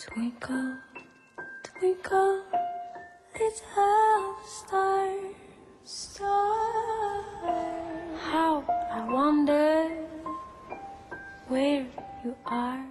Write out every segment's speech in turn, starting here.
Twinkle, twinkle, little star, star. How I wonder where you are.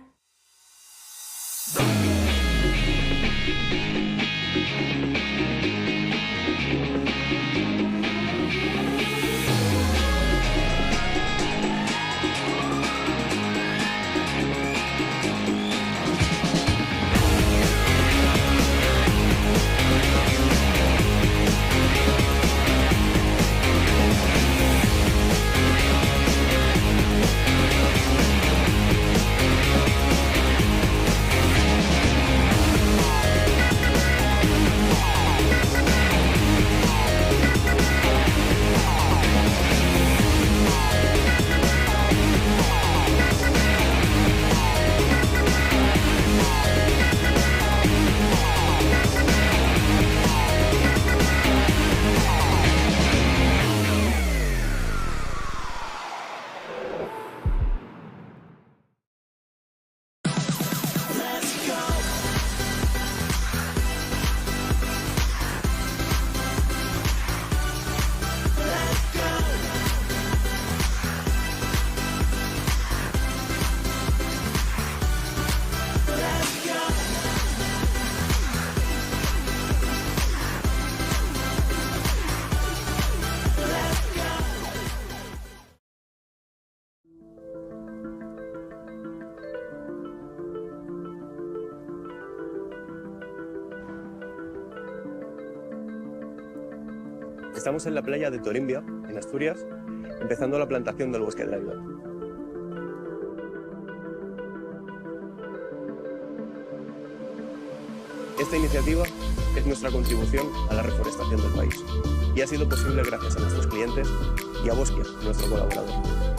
Estamos en la playa de Torimbia, en Asturias, empezando la plantación del bosque de la vida. Esta iniciativa es nuestra contribución a la reforestación del país y ha sido posible gracias a nuestros clientes y a Bosquia, nuestro colaborador.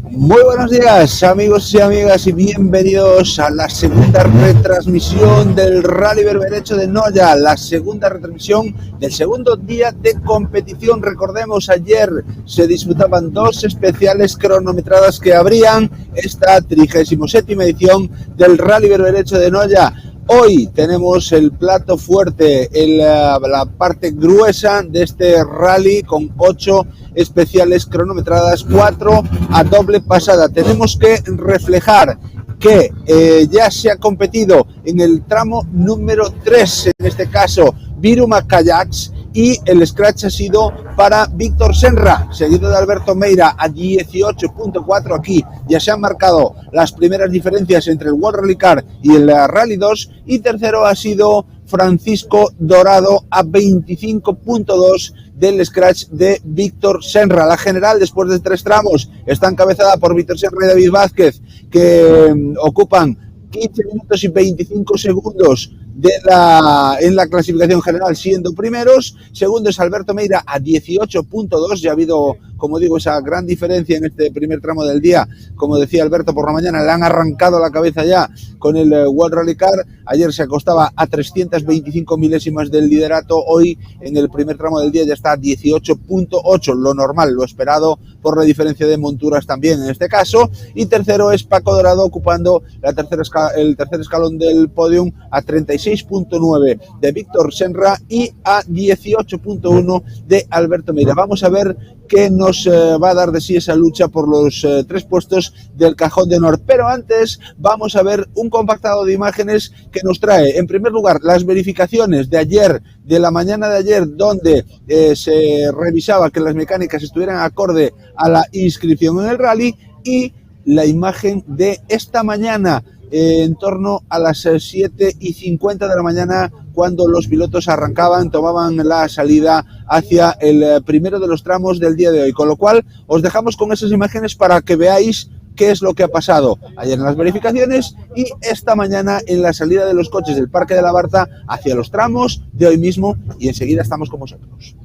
Muy buenos días, amigos y amigas, y bienvenidos a la segunda retransmisión del Rally Berberecho de Noia, la segunda retransmisión del segundo día de competición. Recordemos, ayer se disputaban dos especiales cronometradas que abrían esta 37ª edición del Rally Berberecho de Noia. Hoy tenemos el plato fuerte, la parte gruesa de este rally con 8 especiales cronometradas, 4 a doble pasada. Tenemos que reflejar que ya se ha competido en el tramo número 3, en este caso Viruma Kayaks, y el scratch ha sido para Víctor Senra, seguido de Alberto Meira a 18.4. Aquí ya se han marcado las primeras diferencias entre el World Rally Car y el Rally 2, y tercero ha sido Francisco Dorado a 25.2 del scratch de Víctor Senra. La general, después de 3 tramos, está encabezada por Víctor Senra y David Vázquez, que ocupan 15 minutos y 25 segundos en la clasificación general, siendo primeros. Segundo es Alberto Meira a 18.2. Ya ha habido, como digo, esa gran diferencia en este primer tramo del día. Como decía Alberto por la mañana, le han arrancado la cabeza ya con el World Rally Car. Ayer se acostaba a 325 milésimas del liderato. Hoy, en el primer tramo del día, ya está a 18.8, lo normal, lo esperado por la diferencia de monturas también en este caso. Y tercero es Paco Dorado, ocupando el tercer escalón del podium a 36.9 de Víctor Senra y a 18.1 de Alberto Meira. Vamos a ver qué nos va a dar de sí esa lucha por los 3 puestos del cajón de honor. Pero antes vamos a ver un compactado de imágenes que nos trae, en primer lugar, las verificaciones de ayer, de la mañana de ayer, donde se revisaba que las mecánicas estuvieran acorde a la inscripción en el rally, y la imagen de esta mañana, en torno a las 7:50 de la mañana, cuando los pilotos arrancaban, tomaban la salida hacia el primero de los tramos del día de hoy. Con lo cual, os dejamos con esas imágenes para que veáis qué es lo que ha pasado ayer en las verificaciones y esta mañana en la salida de los coches del Parque de la Barta hacia los tramos de hoy mismo, y enseguida estamos con vosotros.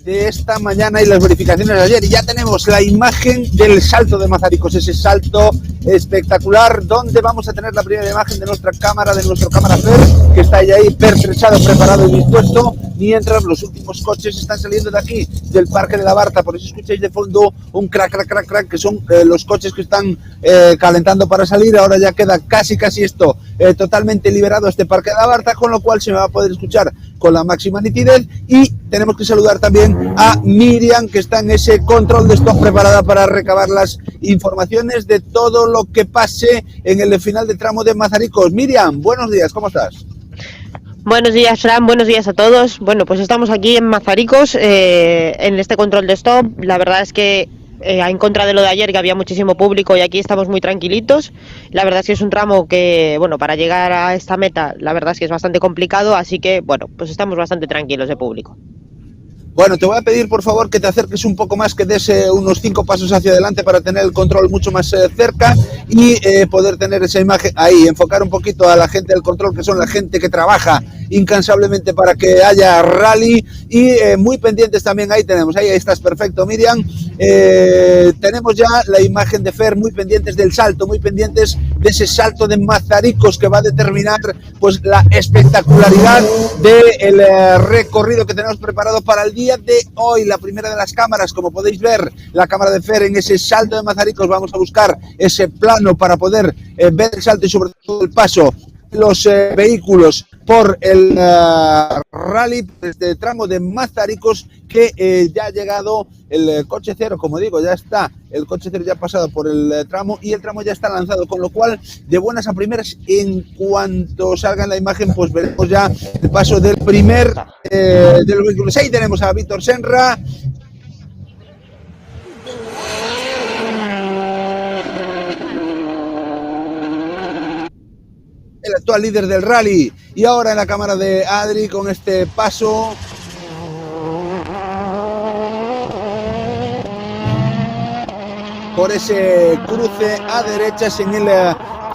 de esta mañana y las verificaciones de ayer, y ya tenemos la imagen del salto de Mazaricos, ese salto espectacular, donde vamos a tener la primera imagen de nuestra cámara, de nuestro cámara Fer, que está ahí pertrechado, preparado y dispuesto, mientras los últimos coches están saliendo de aquí, del Parque de la Barta. Por eso escucháis de fondo un crack, crack, crack, crack, que son los coches que están calentando para salir. Ahora ya queda casi esto totalmente liberado, este Parque de la Barta, con lo cual se me va a poder escuchar con la máxima nitidez. Y tenemos que saludar también a Miriam, que está en ese control de stock, preparada para recabar las informaciones de todo lo que pase en el final de tramo de Mazaricos. Miriam, buenos días, ¿cómo estás? Buenos días, Fran, buenos días a todos. Bueno, pues estamos aquí en Mazaricos, en este control de stop. La verdad es que en contra de lo de ayer, que había muchísimo público, y aquí estamos muy tranquilitos. La verdad es que es un tramo que, bueno, para llegar a esta meta, la verdad es que es bastante complicado, así que, bueno, pues estamos bastante tranquilos de público. Bueno, te voy a pedir por favor que te acerques un poco más, que des unos 5 pasos hacia adelante para tener el control mucho más cerca y poder tener esa imagen ahí, enfocar un poquito a la gente del control, que son la gente que trabaja incansablemente para que haya rally, y muy pendientes también. Ahí tenemos, ahí estás, perfecto, Miriam. Tenemos ya la imagen de Fer, muy pendientes del salto, muy pendientes de ese salto de Mazaricos, que va a determinar pues la espectacularidad del recorrido que tenemos preparado para el día de hoy. La primera de las cámaras, como podéis ver, la cámara de Fer en ese salto de Mazaricos. Vamos a buscar ese plano para poder ver el salto y sobre todo el paso de los vehículos por el rally, este tramo de Mazaricos, que ya ha llegado el coche cero, como digo, ya está el coche cero, ya ha pasado por el tramo y el tramo ya está lanzado, con lo cual de buenas a primeras, en cuanto salga en la imagen, pues veremos ya el paso del primer de los vehículos. Ahí tenemos a Víctor Senra, el actual líder del rally, y ahora en la cámara de Adri con este paso por ese cruce a derechas en el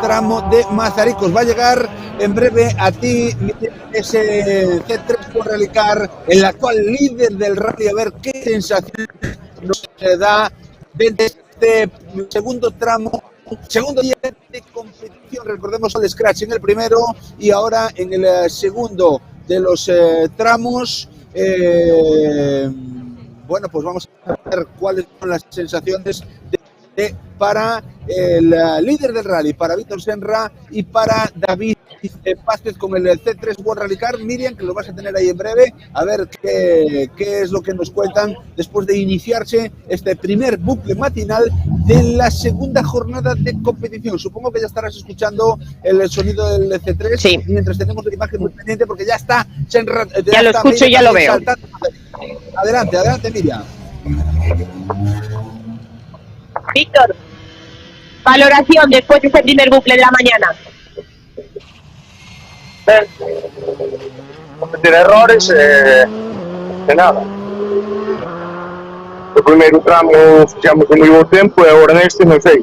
tramo de Mazaricos. Va a llegar en breve a ti ese C3 por Rally Car, el actual líder del rally, a ver qué sensación nos da de este segundo tramo, segundo día de competición. Recordemos el scratch en el primero y ahora en el segundo de los tramos. Bueno, pues vamos a ver cuáles son las sensaciones para el líder del rally, para Víctor Senra y para David Pázquez con el C3 World Rally Car. Miriam, que lo vas a tener ahí en breve, a ver qué es lo que nos cuentan después de iniciarse este primer bucle matinal de la segunda jornada de competición. Supongo que ya estarás escuchando el sonido del C3, sí, mientras tenemos la imagen muy pendiente, porque ya está Senra, ya lo escucho y ya lo veo. Adelante, Miriam. Víctor, valoración después de este primer bucle de la mañana. Cometer errores de nada. O primeiro tramo fixemos con moi bo tempo e agora neste non sei.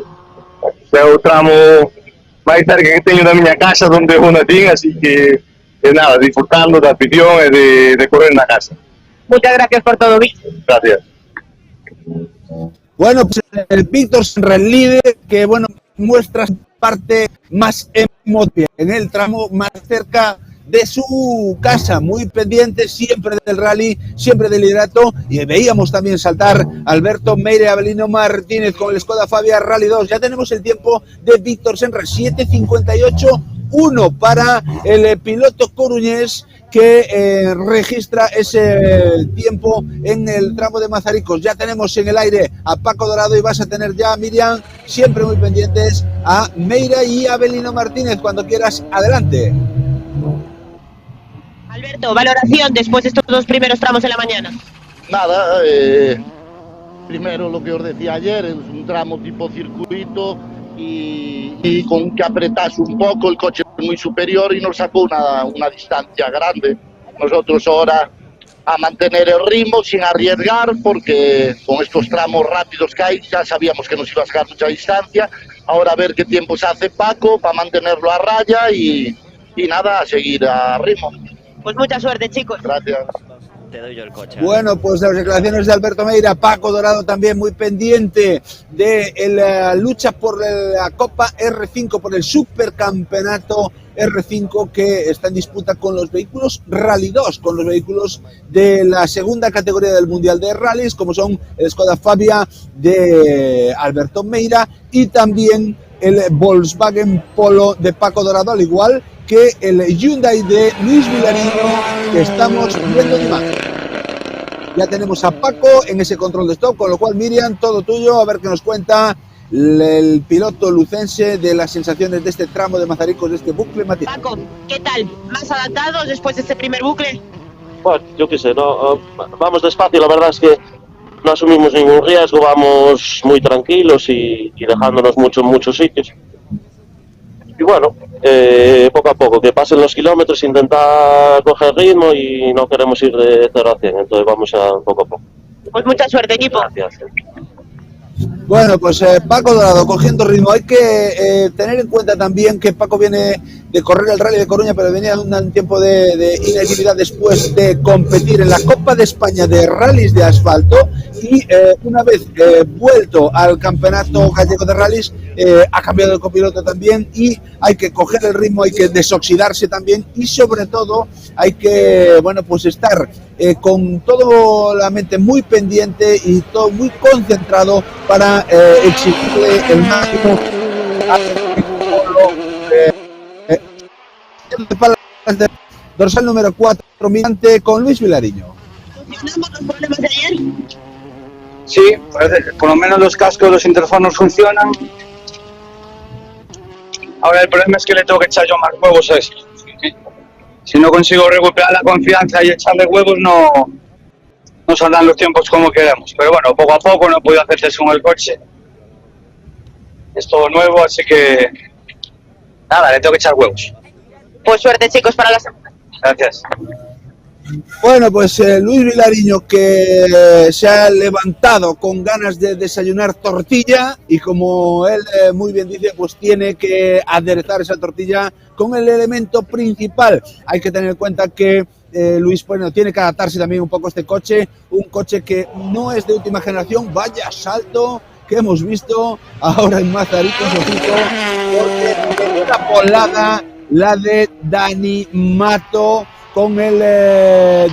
É o tramo máis cerca que teño da miña casa, onde eu nací, así que nada, disfrutando da afición e de correr na casa. Muchas gracias por todo, Víctor. Gracias. Bueno, pues el Víctor Senra, el líder, que bueno, muestra parte más emotiva en el tramo más cerca de su casa, muy pendiente siempre del rally, siempre del liderato, y veíamos también saltar Alberto Meire, Abelino Martínez con el Skoda Fabia Rally 2. Ya tenemos el tiempo de Víctor Senra, 7:58.1 para el piloto coruñés, que registra ese tiempo en el tramo de Mazaricos. Ya tenemos en el aire a Paco Dorado y vas a tener ya, Miriam, siempre muy pendientes, a Meira y a Abelino Martínez. Cuando quieras, adelante. Alberto, valoración después de estos dos primeros tramos en la mañana. Nada, primero lo que os decía ayer, es un tramo tipo circuito y con que apretase un poco el coche muy superior y nos sacó una distancia grande. Nosotros ahora a mantener el ritmo sin arriesgar, porque con estos tramos rápidos que hay ya sabíamos que nos iba a sacar mucha distancia. Ahora a ver qué tiempo se hace Paco para mantenerlo a raya y nada, a seguir a ritmo. Pues mucha suerte, chicos. Gracias. te doy yo el coche. Bueno, pues las declaraciones de Alberto Meira, Paco Dorado también muy pendiente de la lucha por la Copa R5, por el supercampeonato R5 que está en disputa con los vehículos Rally 2, con los vehículos de la segunda categoría del Mundial de Rallys, como son el Skoda Fabia de Alberto Meira y también el Volkswagen Polo de Paco Dorado, al igual que el Hyundai de Luis Vilariño que estamos viendo en imagen. Ya tenemos a Paco en ese control de stop, con lo cual, Miriam, todo tuyo, a ver qué nos cuenta el piloto lucense de las sensaciones de este tramo de Mazaricos, de este bucle matinal. Paco, ¿qué tal? ¿Más adaptados después de este primer bucle? Bueno, yo qué sé, no, vamos despacio, la verdad es que no asumimos ningún riesgo, vamos muy tranquilos y dejándonos mucho en muchos sitios. Y bueno, poco a poco, que pasen los kilómetros, intentar coger ritmo y no queremos ir de 0 a 100, entonces vamos a poco a poco. Pues mucha suerte, equipo. Gracias. Bueno, pues Paco Dorado cogiendo ritmo. Hay que tener en cuenta también que Paco viene de correr el Rally de Coruña, pero venía de un tiempo de inactividad después de competir en la Copa de España de Rallys de Asfalto y una vez vuelto al Campeonato Gallego de Rallys ha cambiado de copiloto también y hay que coger el ritmo, hay que desoxidarse también y sobre todo hay que, bueno, pues estar con toda la mente muy pendiente y todo muy concentrado para exigirle el máximo dorsal número 4 mirante con Luis Vilariño. ¿Solucionamos los problemas de ayer? Sí, parece, por lo menos los cascos, los interfonos funcionan. Ahora el problema es que le tengo que echar yo más huevos a esto. Si no consigo recuperar la confianza y echarle huevos, no saldrán los tiempos como queremos. Pero bueno, poco a poco, no he podido hacer test con el coche. Es todo nuevo, así que nada, le tengo que echar huevos. Pues suerte, chicos, para la semana. Gracias. Bueno, pues Luis Vilariño, que se ha levantado con ganas de desayunar tortilla y como él muy bien dice, pues tiene que aderezar esa tortilla con el elemento principal. Hay que tener en cuenta que Luis, bueno, tiene que adaptarse también un poco a este coche, un coche que no es de última generación. Vaya salto que hemos visto ahora en Mazaricos, porque una volada la de Dani Mato con el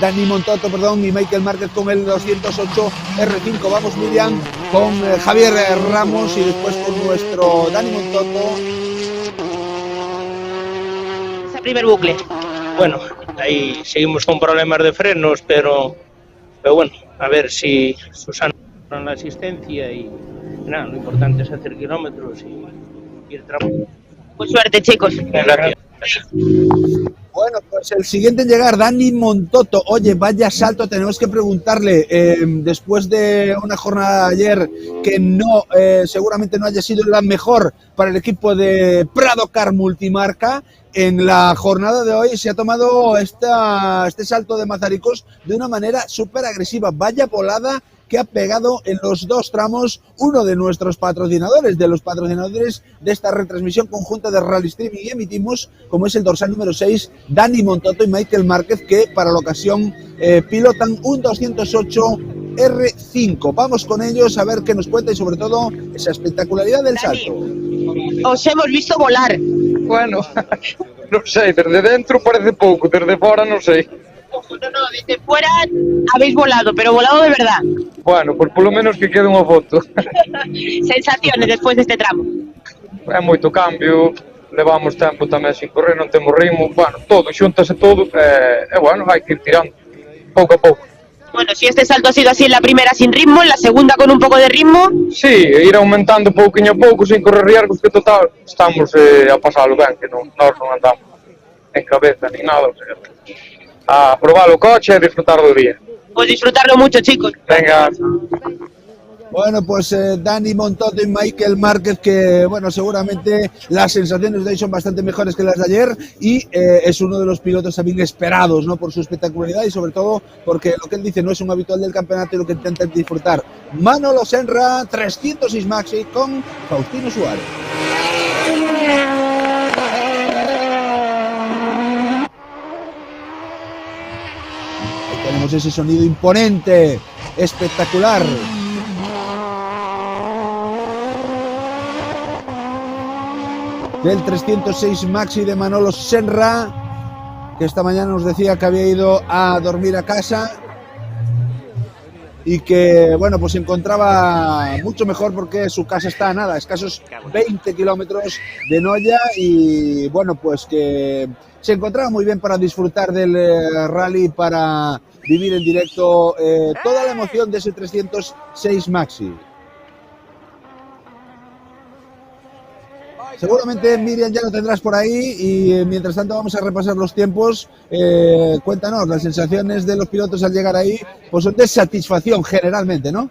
Dani Montoto, perdón, y Michael Márquez con el 208 R5. Vamos, Miriam, con Javier Ramos y después con nuestro Dani Montoto. Ese primer bucle. Bueno, ahí seguimos con problemas de frenos, pero bueno, a ver si Susana con la asistencia y nada, lo importante es hacer kilómetros y ir trabajando. Pues suerte, chicos. Gracias. Bueno, pues el siguiente en llegar, Dani Montoto. Oye, vaya salto, tenemos que preguntarle, después de una jornada de ayer que no, seguramente no haya sido la mejor para el equipo de Prado Car Multimarca, en la jornada de hoy se ha tomado este salto de Mazaricos de una manera súper agresiva. Vaya volada que ha pegado en los dos tramos uno de nuestros patrocinadores, de los patrocinadores de esta retransmisión conjunta de Rally Streaming y emitimos, como es el dorsal número 6, Dani Montoto y Michael Márquez, que para la ocasión pilotan un 208 R5. Vamos con ellos a ver qué nos cuenta y sobre todo esa espectacularidad del salto. Os hemos visto volar. Bueno, no sé, desde dentro parece poco, desde fuera no sé. No, desde fuera habéis volado, pero volado de verdad. Bueno, pues por lo menos que quede unha foto. Sensaciones después de este tramo. É moito cambio, levamos tempo tamén sin correr, non temos ritmo, bueno, todo, xuntase todo, bueno, hai que ir tirando, pouco a pouco. Bueno, si este salto ha sido así en la primera sin ritmo, en la segunda con un poco de ritmo. Sí, ir aumentando pouquinho a pouco, sin correr riesgos, que total, estamos a pasalo ben, que nós non andamos en cabeza, ni nada, o sea, a probar o coche e disfrutar do día. Pues disfrutarlo mucho, chicos. Venga. Bueno, pues Dani Montoto y Michael Márquez, que bueno, seguramente las sensaciones de hoy son bastante mejores que las de ayer y es uno de los pilotos también esperados, ¿no? Por su espectacularidad y sobre todo porque lo que él dice no es un habitual del campeonato y lo que intenta es disfrutar. Manolo Senra, 306 Maxi con Faustino Suárez. tenemos ese sonido imponente, espectacular. Del 306 Maxi de Manolo Senra, que esta mañana nos decía que había ido a dormir a casa y que, bueno, pues se encontraba mucho mejor porque su casa está a nada, escasos 20 kilómetros de Noya, y bueno, pues que se encontraba muy bien para disfrutar del rally, para vivir en directo toda la emoción de ese 306 Maxi. Seguramente, Miriam, ya lo tendrás por ahí, y mientras tanto vamos a repasar los tiempos. Cuéntanos, las sensaciones de los pilotos al llegar ahí, pues son de satisfacción generalmente, ¿no?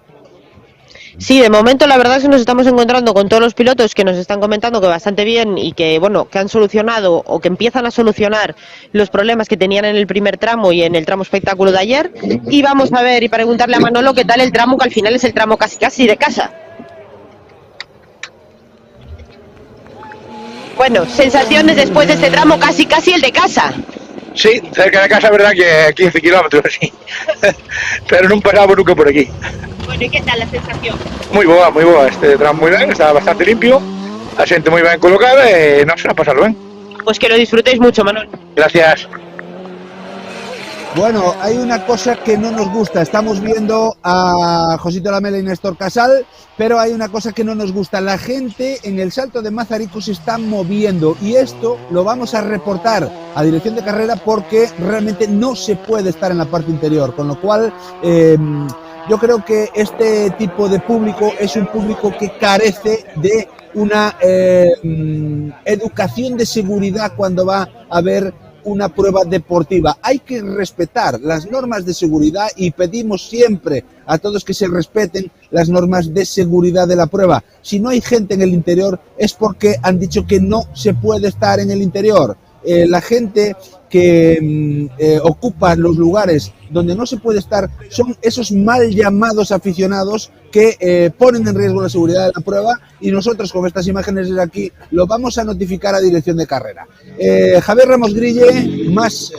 Sí, de momento la verdad es que nos estamos encontrando con todos los pilotos que nos están comentando que bastante bien y que, bueno, que han solucionado o que empiezan a solucionar los problemas que tenían en el primer tramo y en el tramo espectáculo de ayer. Y vamos a ver y preguntarle a Manolo qué tal el tramo, que al final es el tramo casi de casa. Bueno, sensaciones después de este tramo casi el de casa. Sí, cerca de casa, verdad que 15 kilómetros, sí. Pero no pasamos nunca por aquí. Bueno, ¿y qué tal la sensación? Muy boa. Este tramo muy bien, está bastante limpio. La gente muy bien colocada y no se va a pasar bien. Pues que lo disfrutéis mucho, Manolo. Gracias. Bueno, hay una cosa que no nos gusta. Estamos viendo a Josito Lamela y Néstor Casal, pero hay una cosa que no nos gusta. La gente en el Salto de Mazaricos se está moviendo, y esto lo vamos a reportar a dirección de carrera porque realmente no se puede estar en la parte interior, con lo cual yo creo que este tipo de público es un público que carece de una educación de seguridad cuando va a haber una prueba deportiva. Hay que respetar las normas de seguridad y pedimos siempre a todos que se respeten las normas de seguridad de la prueba. Si no hay gente en el interior es porque han dicho que no se puede estar en el interior. La gente que ocupa los lugares donde no se puede estar son esos mal llamados aficionados que ponen en riesgo la seguridad de la prueba, y nosotros con estas imágenes desde aquí lo vamos a notificar a dirección de carrera. Javier Ramos Grille, más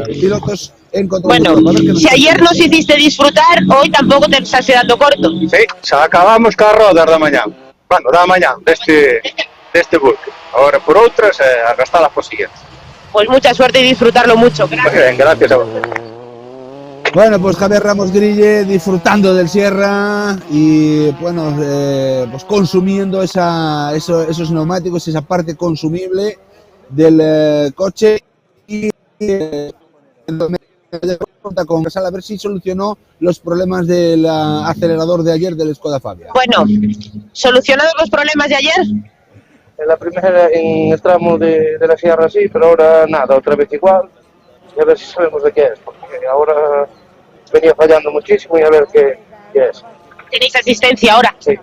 pilotos en control. Bueno, si ayer nos hiciste disfrutar, hoy tampoco te estás quedando corto. Sí, acabamos cada rodas da mañá. Bueno, da mañá deste buque. Ahora por outras, arrastradas por siguientes. Pues mucha suerte y disfrutarlo mucho. Gracias. Muy bien, gracias a vos. Bueno, pues Javier Ramos Grille disfrutando del Sierra y, bueno, pues consumiendo esos neumáticos, esa parte consumible del coche, y con Casal a ver si solucionó los problemas del acelerador de ayer del Skoda Fabia. Bueno, ¿solucionados los problemas de ayer? En la primera, en el tramo de la sierra sí, pero ahora nada, otra vez igual, y a ver si sabemos de qué es, porque ahora venía fallando muchísimo, y a ver qué es. ¿Tenéis asistencia ahora? Sí.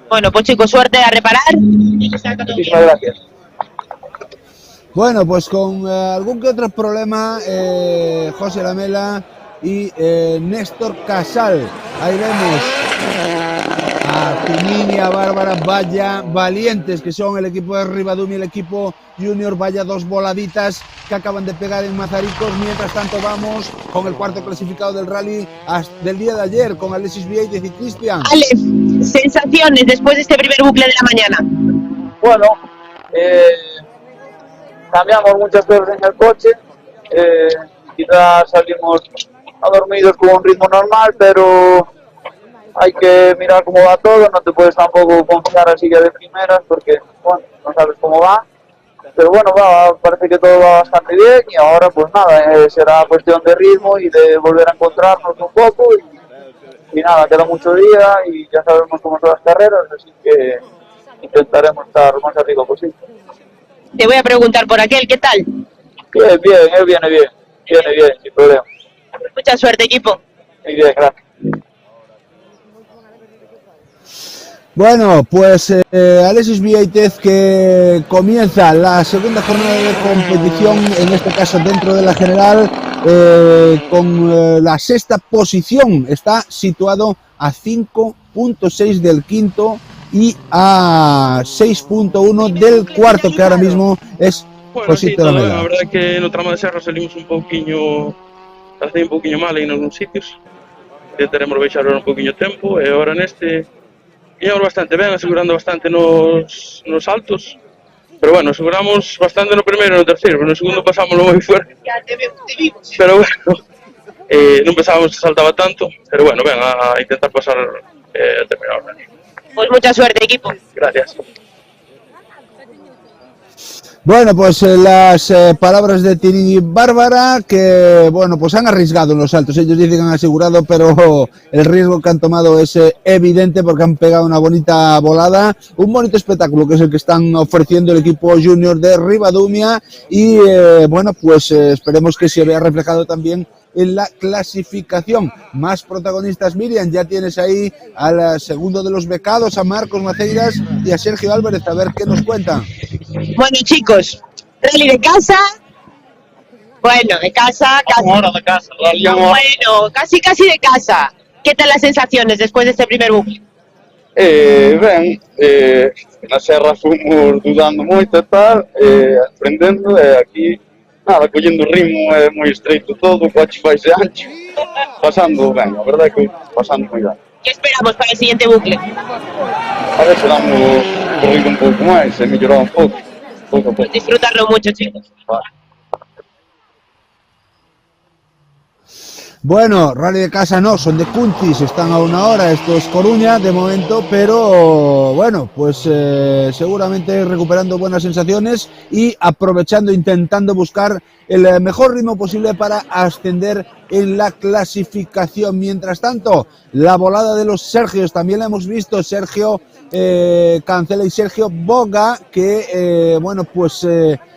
Bueno, pues chicos, suerte a reparar. Muchísimas gracias. Bueno, pues con algún que otro problema, José Lamela y Néstor Casal. Ahí vemos a Tunín y a Bárbara, vaya valientes que son el equipo de Ribadum y el equipo Junior, vaya dos voladitas que acaban de pegar en Mazaricos. Mientras tanto vamos con el cuarto clasificado del rally del día de ayer, con Alexis Vieites y Cristian. Ale, sensaciones después de este primer bucle de la mañana. Bueno, cambiamos muchas cosas en el coche, quizás salimos adormidos con un ritmo normal, pero hay que mirar cómo va todo, no te puedes tampoco confiar así ya de primeras porque, bueno, no sabes cómo va, pero bueno, parece que todo va bastante bien, y ahora pues nada, será cuestión de ritmo y de volver a encontrarnos un poco, y nada, queda mucho día y ya sabemos cómo son las carreras, así que intentaremos estar lo más arriba posible. Te voy a preguntar por aquel, ¿qué tal? Bien, él viene bien, sin problema. Mucha suerte, equipo. Muy bien, gracias. Bueno, pues Alexis Vieites, que comienza la segunda jornada de competición, en este caso dentro de la general, con la sexta posición. Está situado a 5.6 del quinto y a 6.1 del cuarto, que ahora mismo es Bueno, sí, Josito todo, Lamela. la verdad que no tramo de serra salimos un pouquiño Hacei un poquinho mal en algúns sitios, intentaremos baixar un poquinho o tempo, e agora neste íamos bastante ben, asegurando bastante nos saltos, pero bueno, aseguramos bastante no primeiro e no terceiro, pero no segundo pasámoslo moi fuerte, pero bueno, non pensábamos que saltaba tanto, pero bueno, ven a intentar pasar a terminar. Pues mucha suerte, equipo. Gracias. Bueno, pues las palabras de Tini y Bárbara, que bueno, pues han arriesgado en los saltos. Ellos dicen que han asegurado, pero el riesgo que han tomado es evidente porque han pegado una bonita volada, un bonito espectáculo que es el que están ofreciendo el equipo junior de Ribadumia y bueno, pues esperemos que se vea reflejado también en la clasificación. Más protagonistas, Miriam, ya tienes ahí al segundo de los becados, a Marcos Maceiras y a Sergio Álvarez, a ver qué nos cuentan. Bueno, chicos, rally de casa. Bueno, de casa, casi. Ahora de casa, Bueno, casi de casa. ¿Qué tal las sensaciones después de este primer bucle? Ben, na serra fomos dudando moito e tal, aprendendo, e aquí, nada, collendo o ritmo, é moi estreito todo, o coche faise ancho, pasando ben, a verdade é que pasando moi ben. ¿Qué esperamos para el siguiente bucle? A ver se damos corrido un pouco máis, e mellorar un pouco, pouco a pouco. Disfrutarlo mucho, chicos. Vale. Bueno, rally de casa no, son de Cuntis, están a 1 hora, esto es Coruña de momento, pero bueno, pues seguramente recuperando buenas sensaciones y aprovechando, intentando buscar el mejor ritmo posible para ascender en la clasificación. Mientras tanto, la volada de los Sergios, también la hemos visto, Sergio Cancela y Sergio Boga, que bueno, pues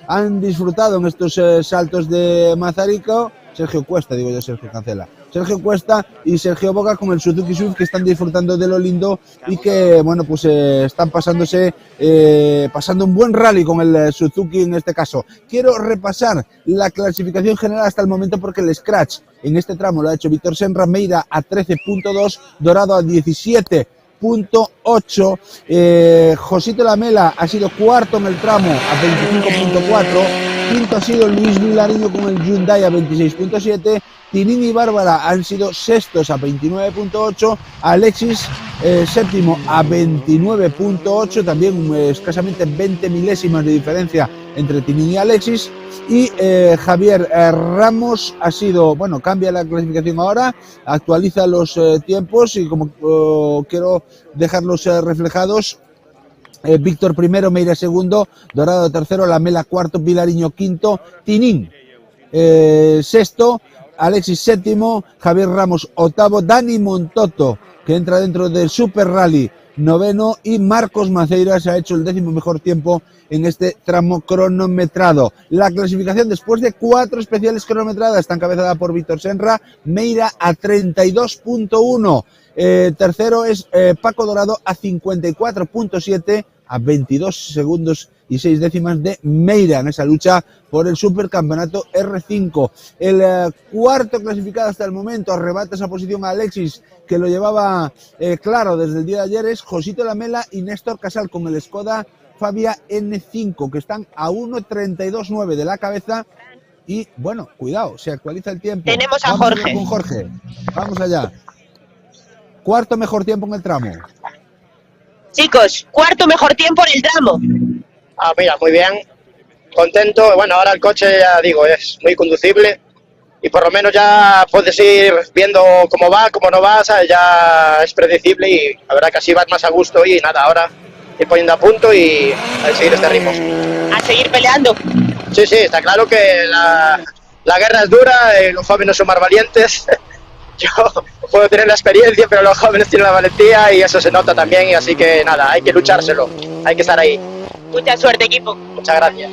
han disfrutado en estos saltos de Mazarico. Sergio Cuesta, digo yo, Sergio Cancela. Sergio Cuesta y Sergio Boga con el Suzuki Swift, que están disfrutando de lo lindo y que, bueno, pues están pasando un buen rally con el Suzuki en este caso. Quiero repasar la clasificación general hasta el momento porque el scratch en este tramo lo ha hecho Víctor Senra, Meira a 13.2, Dorado a 17.8, Josito Lamela ha sido cuarto en el tramo a 25.4, quinto ha sido Luis Vilariño con el Hyundai a 26.7, Tinini y Bárbara han sido sextos a 29.8, Alexis séptimo a 29.8, también escasamente 20 milésimas de diferencia entre Tinini y Alexis, y Javier Ramos ha sido, bueno, cambia la clasificación ahora, actualiza los tiempos y como quiero dejarlos reflejados, Víctor primero, Meira segundo, Dorado tercero, Lamela cuarto, Vilariño quinto, Tinín sexto, Alexis séptimo, Javier Ramos octavo, Dani Montoto, que entra dentro del Super Rally, noveno, y Marcos Maceiras ha hecho el 10º mejor tiempo en este tramo cronometrado. La clasificación después de 4 especiales cronometradas está encabezada por Víctor Senra, Meira a 32.1, tercero es Paco Dorado a 54.7, a 22 segundos y 6 décimas de Meira en esa lucha por el supercampeonato R5. El cuarto clasificado hasta el momento, arrebata esa posición a Alexis, que lo llevaba claro desde el día de ayer, es Josito Lamela y Néstor Casal con el Skoda Fabia N5, que están a 1.32.9 de la cabeza. Y bueno, cuidado, se actualiza el tiempo. Tenemos a Vamos Jorge. con Jorge. Vamos allá. Cuarto mejor tiempo en el tramo. Chicos, cuarto mejor tiempo en el tramo. Ah, mira, muy bien, contento. Bueno, ahora el coche, ya digo, es muy conducible y por lo menos ya puedes ir viendo cómo va, cómo no va, ¿sabes? Ya es predecible y la verdad que así vas más a gusto y nada, ahora ir poniendo a punto y a seguir este ritmo. A seguir peleando. Sí, sí, está claro que la guerra es dura, los jóvenes son más valientes. Yo puedo tener la experiencia, pero los jóvenes tienen la valentía y eso se nota también, y así que nada, hay que luchárselo, hay que estar ahí. Mucha suerte, equipo. Muchas gracias.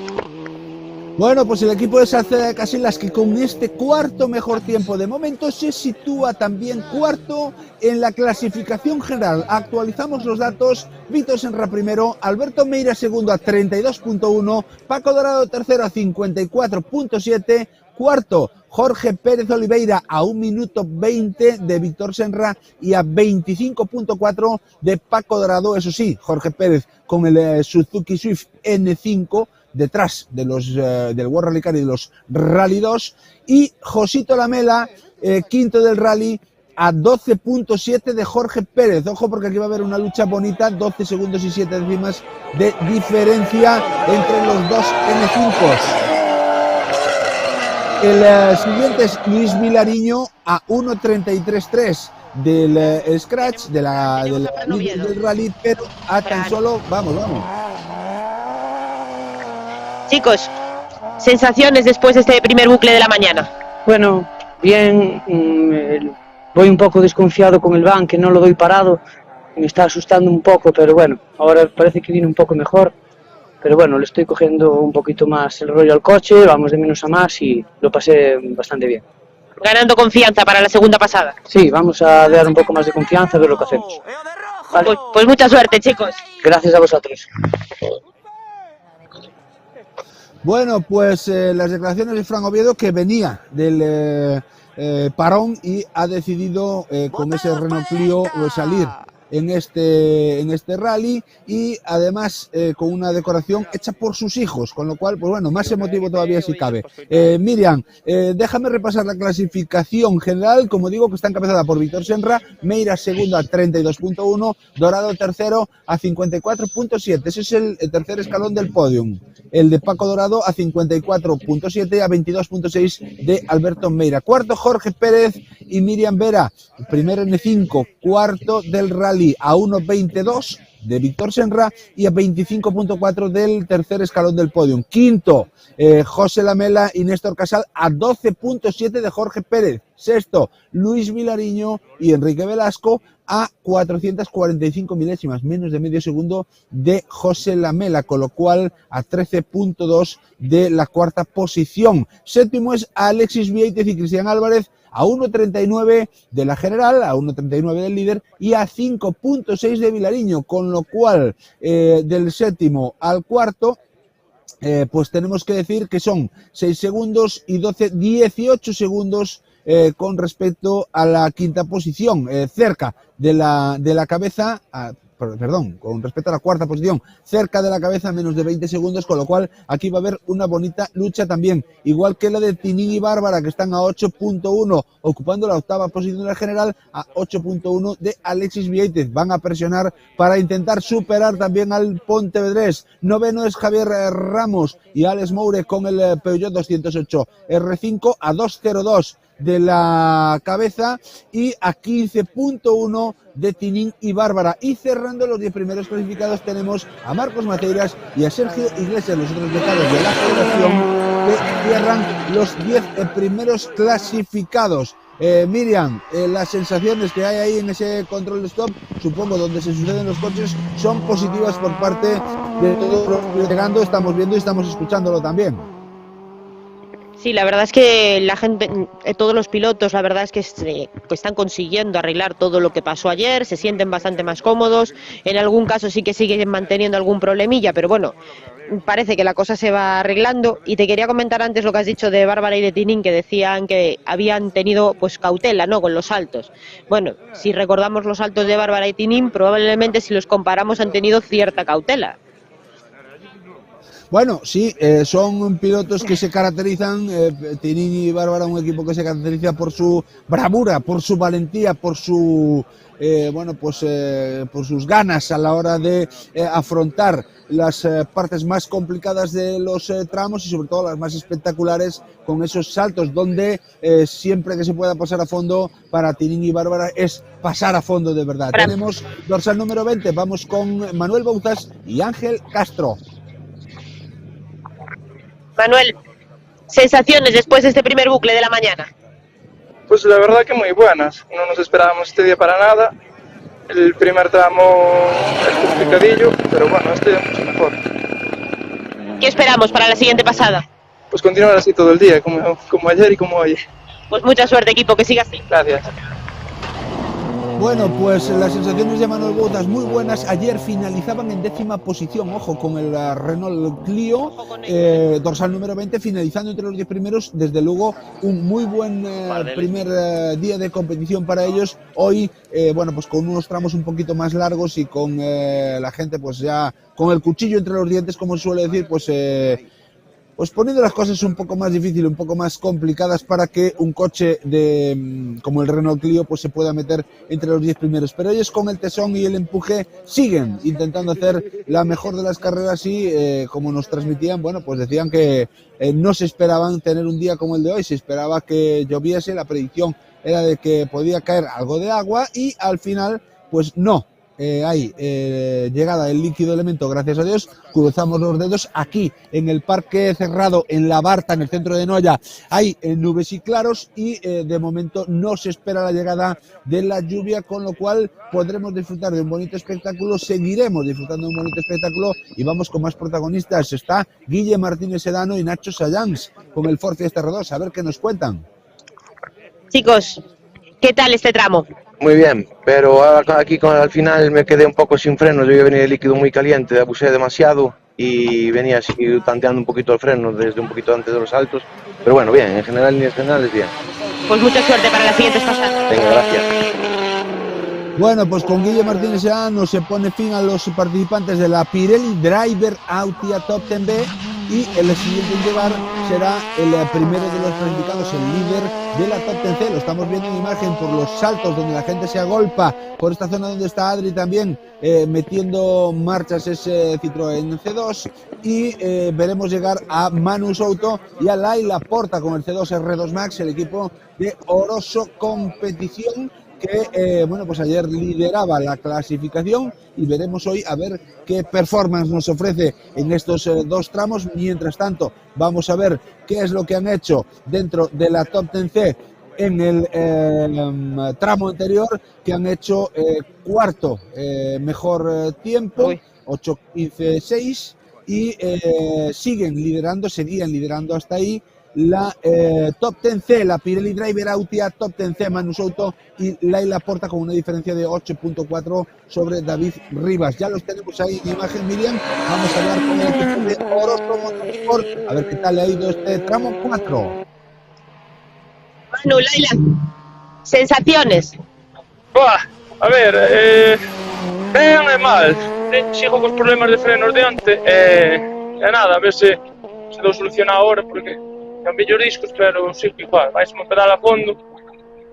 Bueno, pues el equipo de Salceda de Casillas, que con este cuarto mejor tiempo de momento se sitúa también cuarto en la clasificación general. Actualizamos los datos: Víctor Senra primero, Alberto Meira segundo a 32.1, Paco Dorado tercero a 54.7, cuarto Jorge Pérez Oliveira a 1 minuto 20 de Víctor Senra y a 25.4 de Paco Dorado. Eso sí, Jorge Pérez con el Suzuki Swift N5 detrás de los del World Rally Car y de los Rally 2, y Josito Lamela, quinto del rally, a 12.7 de Jorge Pérez. Ojo, porque aquí va a haber una lucha bonita, 12 segundos y 7 décimas de diferencia entre los dos N5s. El siguiente es Luis Vilariño a 1.33.3 del Scratch, del rally, pero a tan solo, vamos. Chicos, sensaciones después de este primer bucle de la mañana. Bueno, bien, voy un poco desconfiado con el van, que no lo doy parado, me está asustando un poco, pero bueno, ahora parece que viene un poco mejor, pero bueno, le estoy cogiendo un poquito más el rollo al coche, vamos de menos a más y lo pasé bastante bien. Ganando confianza para la segunda pasada. Sí, vamos a dar un poco más de confianza, a ver lo que hacemos. Vale. Pues mucha suerte, chicos. Gracias a vosotros. Bueno, pues las declaraciones de Fran Oviedo, que venía del parón y ha decidido con ese Renault Clio salir en este rally, y además con una decoración hecha por sus hijos, con lo cual, pues bueno, más emotivo todavía si cabe. Miriam, déjame repasar la clasificación general. Como digo, que está encabezada por Víctor Senra, Meira segundo a 32.1, Dorado tercero a 54.7, ese es el tercer escalón del podium. El de Paco Dorado a 54.7, a 22.6 de Alberto Meira. Cuarto Jorge Pérez y Miriam Vera, primero N5, cuarto del rally a 1.22 de Víctor Senra y a 25.4 del tercer escalón del podium. Quinto, José Lamela y Néstor Casal a 12.7 de Jorge Pérez. Sexto, Luis Vilariño y Enrique Velasco a 445 milésimas, menos de medio segundo de José Lamela, con lo cual a 13.2 de la cuarta posición. Séptimo es Alexis Vieites y Cristian Álvarez a 1.39 de la general, a 1.39 del líder y a 5.6 de Vilariño, con lo cual del séptimo al cuarto pues tenemos que decir que son 6 segundos y 18 segundos con respecto a la quinta posición, cerca de la cabeza, perdón, con respecto a la cuarta posición, cerca de la cabeza, menos de 20 segundos, con lo cual aquí va a haber una bonita lucha también, igual que la de Tinín y Bárbara, que están a 8.1, ocupando la octava posición de la general, a 8.1 de Alexis Vieites. Van a presionar para intentar superar también al Pontevedrés. Noveno es Javier Ramos y Alex Moure con el Peugeot 208 R5 a 2.02 de la cabeza y a 15.1 de Tinín y Bárbara. Y cerrando los 10 primeros clasificados tenemos a Marcos Maceiras y a Sergio Iglesias, los otros dejados de la federación, que cierran los 10 primeros clasificados. Miriam, las sensaciones que hay ahí en ese control de stop, supongo donde se suceden los coches, son positivas por parte de todos los que llegando, estamos viendo y estamos escuchándolo también. Sí, la verdad es que la gente, todos los pilotos, la verdad es que están consiguiendo arreglar todo lo que pasó ayer, se sienten bastante más cómodos, en algún caso sí que siguen manteniendo algún problemilla, pero bueno, parece que la cosa se va arreglando. Y te quería comentar antes lo que has dicho de Bárbara y de Tinín, que decían que habían tenido pues cautela, ¿no?, con los saltos. Bueno, si recordamos los saltos de Bárbara y Tinín, probablemente si los comparamos han tenido cierta cautela. Bueno, sí, son pilotos que se caracterizan, Tinín y Bárbara, un equipo que se caracteriza por su bravura, por su valentía, por su por sus ganas a la hora de afrontar las partes más complicadas de los tramos y sobre todo las más espectaculares, con esos saltos donde siempre que se pueda pasar a fondo para Tinín y Bárbara es pasar a fondo de verdad. Tenemos dorsal número 20, vamos con Manuel Bouzas y Ángel Castro. Manuel, sensaciones después de este primer bucle de la mañana. Pues la verdad que muy buenas, no nos esperábamos este día para nada. El primer tramo es complicadillo, pero bueno, este ya mucho mejor. ¿Qué esperamos para la siguiente pasada? Pues continuar así todo el día, como ayer y como hoy. Pues mucha suerte, equipo, que siga así. Gracias. Bueno, pues las sensaciones de Manuel Bouzas muy buenas. Ayer finalizaban en 10ª posición, ojo, con el Renault Clio, dorsal número 20, finalizando entre los 10 primeros. Desde luego, un muy buen primer día de competición para ellos. Hoy, bueno, pues con unos tramos un poquito más largos y con la gente pues ya con el cuchillo entre los dientes, como suele decir, pues poniendo las cosas un poco más difíciles, un poco más complicadas para que un coche como el Renault Clio pues se pueda meter entre los 10 primeros. Pero ellos con el tesón y el empuje siguen intentando hacer la mejor de las carreras y como nos transmitían, bueno, pues decían que no se esperaban tener un día como el de hoy, se esperaba que lloviese, la predicción era de que podía caer algo de agua y al final pues no. Hay llegada del líquido elemento, gracias a Dios, cruzamos los dedos. Aquí en el parque cerrado, en la Barta, en el centro de Noia, hay nubes y claros y de momento no se espera la llegada de la lluvia, con lo cual podremos disfrutar de un bonito espectáculo, seguiremos disfrutando de un bonito espectáculo y vamos con más protagonistas. Está Guille Martínez Sedano y Nacho Sayans con el Ford Fiesta R2, a ver qué nos cuentan. Chicos, ¿qué tal este tramo? Muy bien, pero aquí al final me quedé un poco sin frenos. Yo venía de líquido muy caliente, abusé demasiado y venía así tanteando un poquito el freno desde un poquito antes de los saltos. Pero bueno, bien, en general, líneas generales, bien. Pues mucha suerte para las siguientes pasadas. Venga, gracias. Bueno, pues con Guille Martínez Sedano se pone fin a los participantes de la Pirelli Driver Autia Top 10B y el siguiente en llegar será el primero de los clasificados, el líder de la Top 10C. Lo estamos viendo en imagen por los saltos donde la gente se agolpa, por esta zona donde está Adri también metiendo marchas ese Citroën C2 y veremos llegar a Manu Souto y a Laila Porta con el C2 R2 Max, el equipo de Oroso Competición, que bueno, pues ayer lideraba la clasificación y veremos hoy a ver qué performance nos ofrece en estos dos tramos. Mientras tanto, vamos a ver qué es lo que han hecho dentro de la Top 10C en el tramo anterior, que han hecho cuarto mejor tiempo, 8:15.6, y seguían liderando hasta ahí la Top 10C, la Pirelli Driver Autia Top 10C, Manu Souto y Laila Porta con una diferencia de 8.4 sobre David Rivas. Ya los tenemos ahí en imagen, Miriam. Vamos a hablar con el equipo de Oroso Motorsport, a ver qué tal le ha ido este tramo 4. Manu, Laila, sensaciones. A ver, ben e mal. Sigo cos problemas de frenos de antes e nada, a ver se dou solución agora, porque cambiei os discos, pero sigo igual, vais un pedal a fondo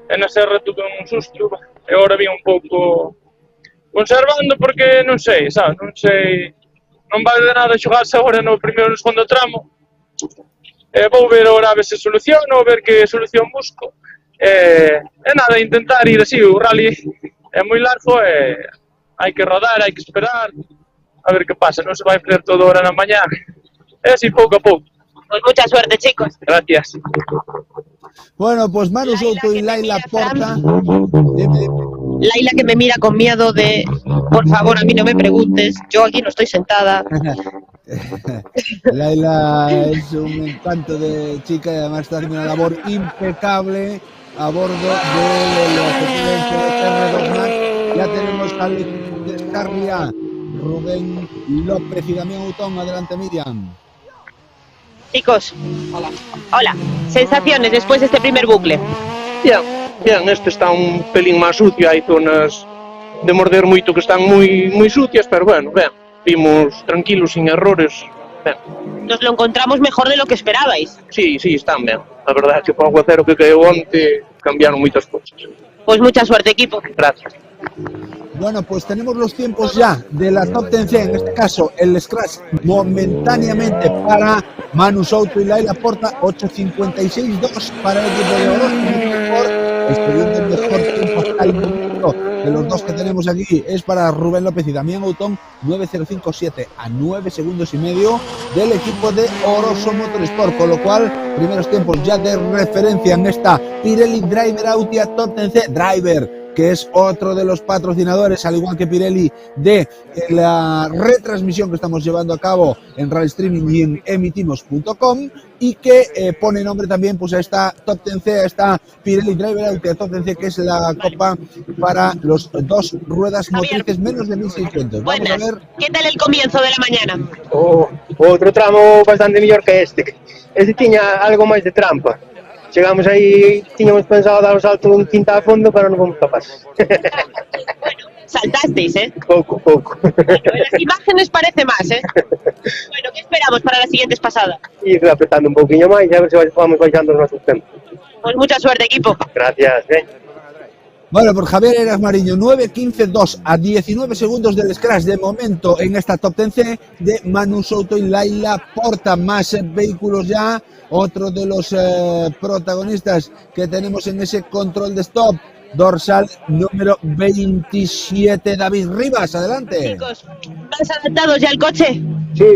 e na serra tuve un susto e agora vim un pouco conservando porque non sei, sabes, non vale de nada xogarse agora no primeiro e no segundo tramo. Vou ver agora a ver se soluciono, ver que solución busco e nada, intentar ir así. O rally é moi largo e hai que rodar, hai que esperar a ver que pasa, non se vai fazer todo ahora na mañá, é así pouco a pouco. Pues mucha suerte, chicos. Gracias. Bueno, pues Manu Souto y Laila Porta. Laila, que me mira con miedo de, por favor, a mí no me preguntes, yo aquí no estoy sentada. Laila es un encanto de chica y además está haciendo una labor impecable a bordo de los R2 Max. Ya tenemos al equipo de Scarria, Rubén López y Damián Utón. Adelante, Miriam. Chicos, hola. Sensaciones después de este primer bucle. Bien, este está un pelín máis sucio, hai zonas de morder moito que están moi sucias, pero bueno, ben, vimos tranquilos, sin errores, ben. Nos lo encontramos mejor de lo que esperabais. Sí, están ben. A verdade é que para o aguacero que caeu onte cambiaron moitas cousas. Pues mucha suerte, equipo. Gracias. Bueno, pues tenemos los tiempos ya de la Top 10C, en este caso el scratch momentáneamente para Manu Souto y Laila Porta, 8:56.2 para el equipo de Oroso, experiendo el mejor tiempo hasta el momento de los dos que tenemos aquí es para Rubén López y Damián Utón, 9:05.7 a 9 segundos y medio del equipo de Oroso Motorsport, con lo cual primeros tiempos ya de referencia en esta Pirelli Driver Autia Top 10C Driver que es otro de los patrocinadores, al igual que Pirelli, de la retransmisión que estamos llevando a cabo en Rally Streaming y en emitimos.com, y que pone nombre también pues a esta Top 10C, a esta Pirelli Driver Auto Top 10C, que es la copa para los 2 ruedas motrices menos de 1600. Vamos a ver. ¿Qué tal el comienzo de la mañana? Outro tramo bastante mellor que este. Este tiña algo máis de trampa. Chegamos aí, tiñamos pensado dar o salto un quinta a fondo, pero non fomos capaces. Saltasteis, ¿eh? Pouco. Bueno, en las imágenes parece más, ¿eh? Bueno, ¿qué esperamos para las siguientes pasadas? Ir apretando un pouquiño máis, a ver se vamos baixando os nosos tempos. Pues mucha suerte, equipo. Gracias, Bueno, por Javier Heras Mariño, 9-15-2 a 19 segundos del scratch de momento en esta Top 10C de Manu Souto y Laila Porta. Más vehículos ya, otro de los protagonistas que tenemos en ese control de stop, dorsal número 27, David Rivas, adelante. Chicos, ¿más adaptados ya al coche?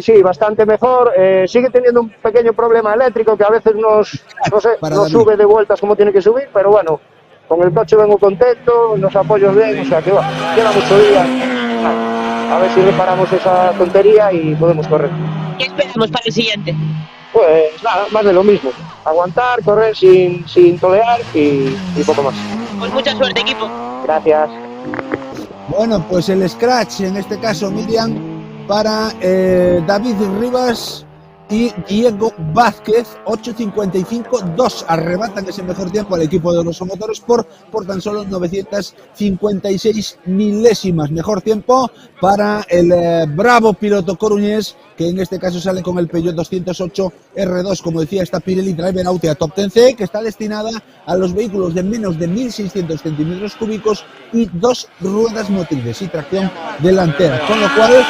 Sí, bastante mejor. Sigue teniendo un pequeño problema eléctrico que a veces nos sube de vueltas como tiene que subir, pero bueno, con el coche vengo contento, los apoyos bien, o sea que va, queda mucho día. A ver si reparamos esa tontería y podemos correr. ¿Qué esperamos para el siguiente? Pues nada, más de lo mismo. Aguantar, correr sin tolear y poco más. Pues mucha suerte, equipo. Gracias. Bueno, pues el scratch, en este caso Miriam, para David Rivas y Diego Vázquez, 8.55.2. Arrebatan ese mejor tiempo al equipo de los motores por tan solo 956 milésimas. Mejor tiempo para el bravo piloto coruñés, que en este caso sale con el Peugeot 208 R2, como decía, esta Pirelli Driver Auto Top 10C, que está destinada a los vehículos de menos de 1.600 centímetros cúbicos y 2 ruedas motrices y tracción delantera. Con lo cual,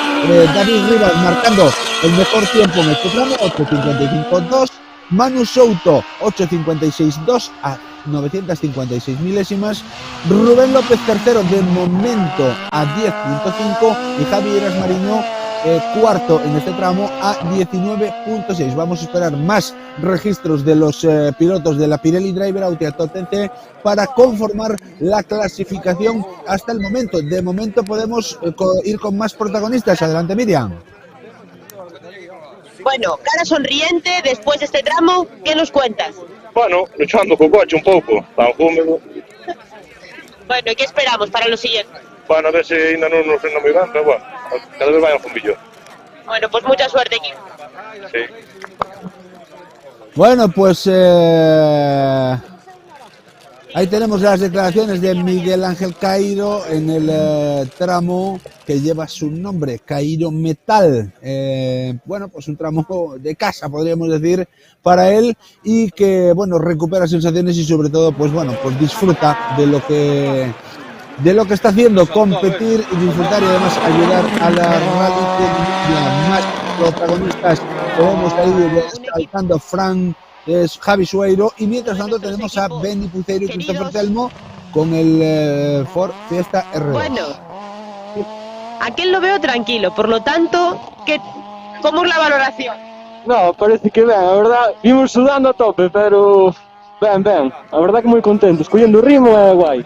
David Rivas marcando el mejor tiempo en este tramo, 8.55.2. Manu Souto, 8.56.2 a 956 milésimas. Rubén López tercero de momento a 10.5 y Javi Heras Mariño cuarto en este tramo a 19.6. Vamos a esperar más registros de los pilotos de la Pirelli Driver Auto Top 10C para conformar la clasificación hasta el momento. De momento podemos ir con más protagonistas. Adelante, Miriam. Bueno, cara sonriente después de este tramo, ¿qué nos cuentas? Bueno, luchando con coche un pouco, tan húmedo. Bueno, ¿y qué esperamos para lo siguiente? Bueno, a ver si ainda non nos frena moi ben, pero bueno, cada vez vai un millón. Bueno, pues mucha suerte, equipo. Sí. Bueno, pues ahí tenemos las declaraciones de Miguel Ángel Cairo en el tramo que lleva su nombre, Cairo Metal. Bueno, pues un tramo de casa, podríamos decir, para él, y que, bueno, recupera sensaciones y sobre todo, pues bueno, pues disfruta de lo que está haciendo, competir y disfrutar y además ayudar a la rally de más protagonistas. Podemos ahí saltando Fran, Javi Sueiro, y mientras tanto tenemos a Benny Puceiro y Christopher Telmo con el Ford Fiesta R2. Bueno, aquel lo veo tranquilo, por lo tanto, ¿cómo es la valoración? No, parece que ben, a verdad, vimos sudando a tope, pero ben, a verdad que moi contentos, collendo o ritmo é guai.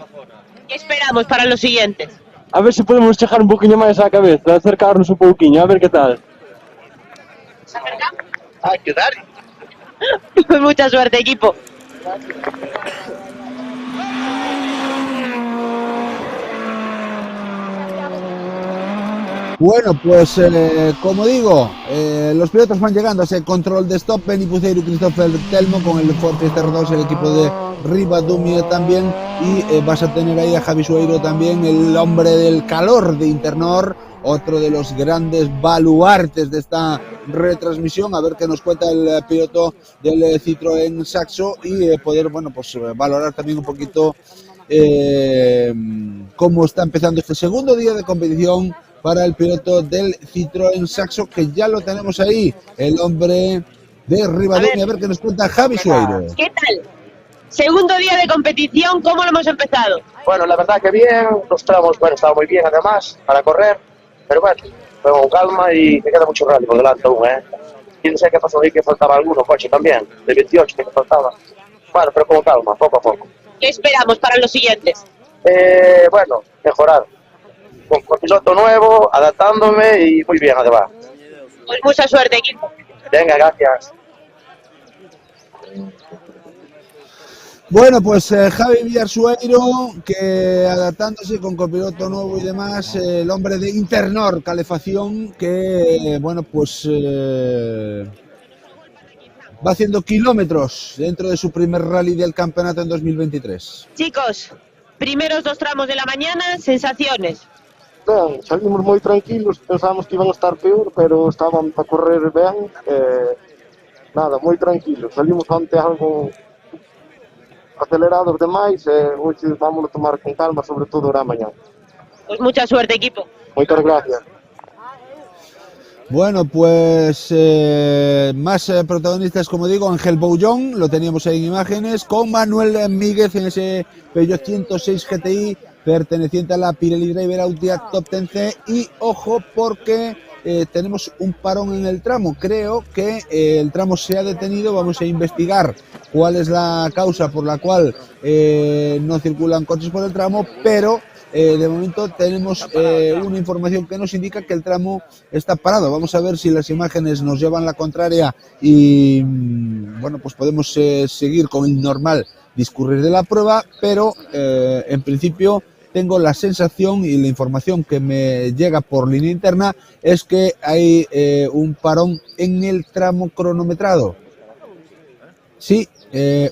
¿Qué esperamos para los siguientes? A ver se podemos chegar un poquinho máis á cabeza, acercarnos un pouquiño, a ver que tal. ¿Se acercamos? Hay que dar. Mucha suerte, equipo. Bueno, pues como digo, los pilotos van llegando a ese control de stop. Benny Puceiro y Christopher Telmo con el Ford Fiesta R2, el equipo de Rivadumia también, y vas a tener ahí a Javi Sueiro también, el hombre del calor de Internor, otro de los grandes baluartes de esta retransmisión. A ver qué nos cuenta el piloto del Citroën Saxo y poder, bueno, pues valorar también un poquito cómo está empezando este segundo día de competición para el piloto del Citroën Saxo, que ya lo tenemos ahí, el hombre de Rivadumia. A ver qué nos cuenta Javi Sueiro. ¿Qué tal? Segundo día de competición, ¿cómo lo hemos empezado? Bueno, la verdad que bien, los tramos, bueno, estaba muy bien además para correr, pero bueno, fue con calma y me queda mucho rally por delante aún, Y no sé qué pasó ahí, que faltaba alguno coche también, de 28 que faltaba. Bueno, pero con calma, poco a poco. ¿Qué esperamos para los siguientes? Bueno, mejorar. Con piloto nuevo, adaptándome y muy bien, además. Pues mucha suerte, equipo. Venga, gracias. Bueno, pues Javi Villarsueiro, que adaptándose con copiloto nuevo y demás, el hombre de Internor Calefacción, que bueno, pues va haciendo kilómetros dentro de su primer rally del campeonato en 2023. Chicos, primeros 2 tramos de la mañana, sensaciones. Ben, salimos moi tranquilos, pensábamos que iban a estar peor, pero estaban para correr ben, nada, moi tranquilos. Salimos onte algo acelerados demais, hoxe vamos a tomar con calma, sobre todo ahora mañá. Pues mucha suerte, equipo. Moitas gracias. Bueno, pues más protagonistas, como digo, Ángel Boullón, lo teníamos ahí en imágenes, con Manuel Míguez en ese Peugeot 106 GTI, perteneciente a la Pirelli Driver Audiac Top 10C, y ojo porque tenemos un parón en el tramo. Creo que el tramo se ha detenido, vamos a investigar cuál es la causa por la cual no circulan coches por el tramo, pero de momento tenemos una información que nos indica que el tramo está parado. Vamos a ver si las imágenes nos llevan la contraria y bueno, pues podemos seguir con el normal discurrir de la prueba, pero en principio tengo la sensación y la información que me llega por línea interna es que hay un parón en el tramo cronometrado. Sí,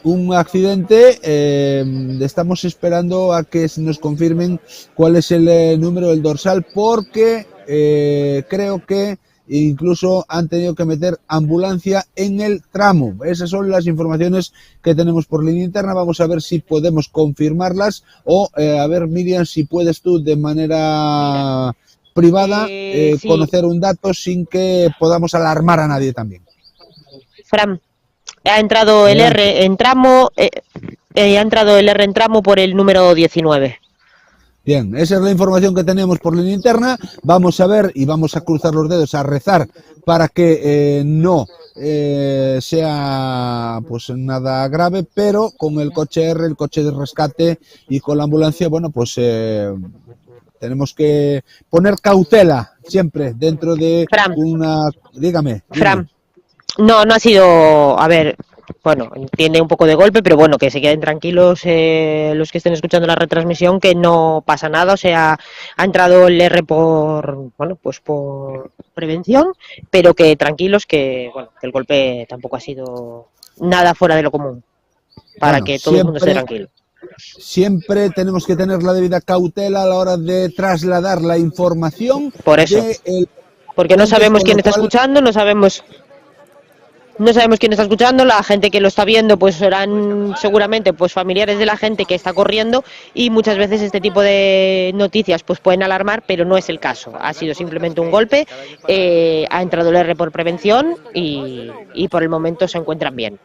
un accidente, estamos esperando a que nos confirmen cuál es el número del dorsal, porque creo que incluso han tenido que meter ambulancia en el tramo. Esas son las informaciones que tenemos por línea interna. Vamos a ver si podemos confirmarlas o a ver, Miriam, si puedes tú de manera privada sí. conocer un dato sin que podamos alarmar a nadie también. Fran, ha entrado el R en tramo, ha entrado el R en tramo por el número 19. Bien, esa es la información que tenemos por línea interna. Vamos a ver y vamos a cruzar los dedos, a rezar para que no sea pues nada grave, pero con el coche R, el coche de rescate y con la ambulancia, bueno, pues tenemos que poner cautela siempre dentro de Fran. una... Dígame. Fran, no ha sido, a ver, bueno, tiene un poco de golpe, pero bueno, que se queden tranquilos los que estén escuchando la retransmisión, que no pasa nada. O sea, ha entrado el R por, bueno, pues por prevención, pero que tranquilos, que bueno, que el golpe tampoco ha sido nada fuera de lo común, para Bueno, que todo el mundo esté tranquilo. Siempre tenemos que tener la debida cautela a la hora de trasladar la información. Por eso, porque no sabemos quién está escuchando, no sabemos quién está escuchando. La gente que lo está viendo pues serán seguramente pues familiares de la gente que está corriendo, y muchas veces este tipo de noticias pues pueden alarmar, pero no es el caso. Ha sido simplemente un golpe, ha entrado el R por prevención y por el momento se encuentran bien.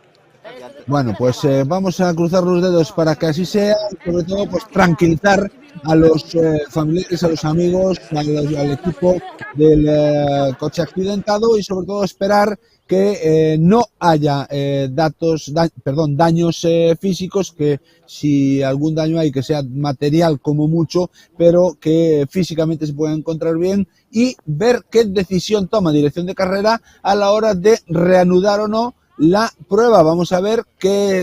Bueno, pues vamos a cruzar los dedos para que así sea, y sobre todo pues tranquilizar a los familiares, a los amigos, al equipo del coche accidentado, y sobre todo esperar que no haya daños físicos, que si algún daño hay que sea material como mucho, pero que físicamente se pueda encontrar bien, y ver qué decisión toma dirección de carrera a la hora de reanudar o no la prueba. Vamos a ver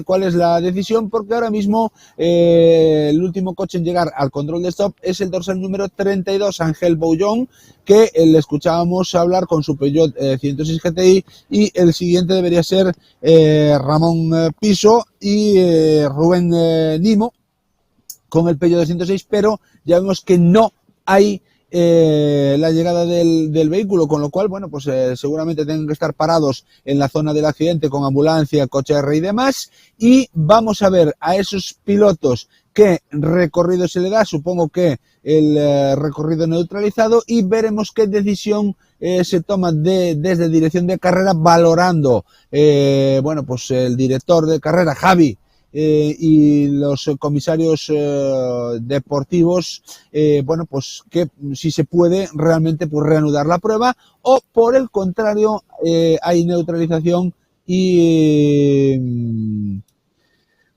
cuál es la decisión, porque ahora mismo el último coche en llegar al control de stop es el dorsal número 32, Ángel Boullón, que le escuchábamos hablar con su Peugeot 106 GTI, y el siguiente debería ser Ramón Piso y Rubén Nimo con el Peugeot 206, pero ya vemos que no hay la llegada del vehículo, con lo cual, bueno, pues seguramente tengan que estar parados en la zona del accidente con ambulancia, coche R y demás, y vamos a ver a esos pilotos qué recorrido se le da. Supongo que el recorrido neutralizado, y veremos qué decisión se toma desde dirección de carrera, valorando bueno, pues el director de carrera, Javi, y los comisarios deportivos, bueno, pues que si se puede realmente pues reanudar la prueba, o por el contrario hay neutralización y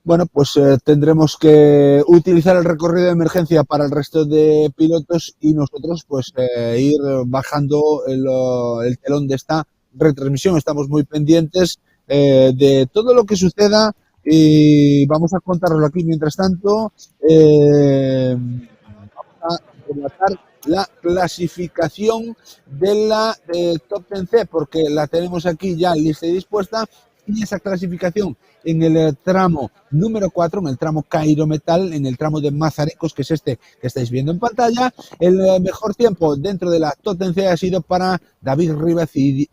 bueno, pues tendremos que utilizar el recorrido de emergencia para el resto de pilotos y nosotros pues ir bajando el telón de esta retransmisión. Estamos muy pendientes de todo lo que suceda y vamos a contarlo aquí. Mientras tanto, vamos a relatar la clasificación de la Top 10C, porque la tenemos aquí ya lista y dispuesta, y esa clasificación en el tramo número 4, en el tramo Cairo Metal, en el tramo de Mazaricos, que es este que estáis viendo en pantalla. El mejor tiempo dentro de la Top 10C ha sido para David Rivas y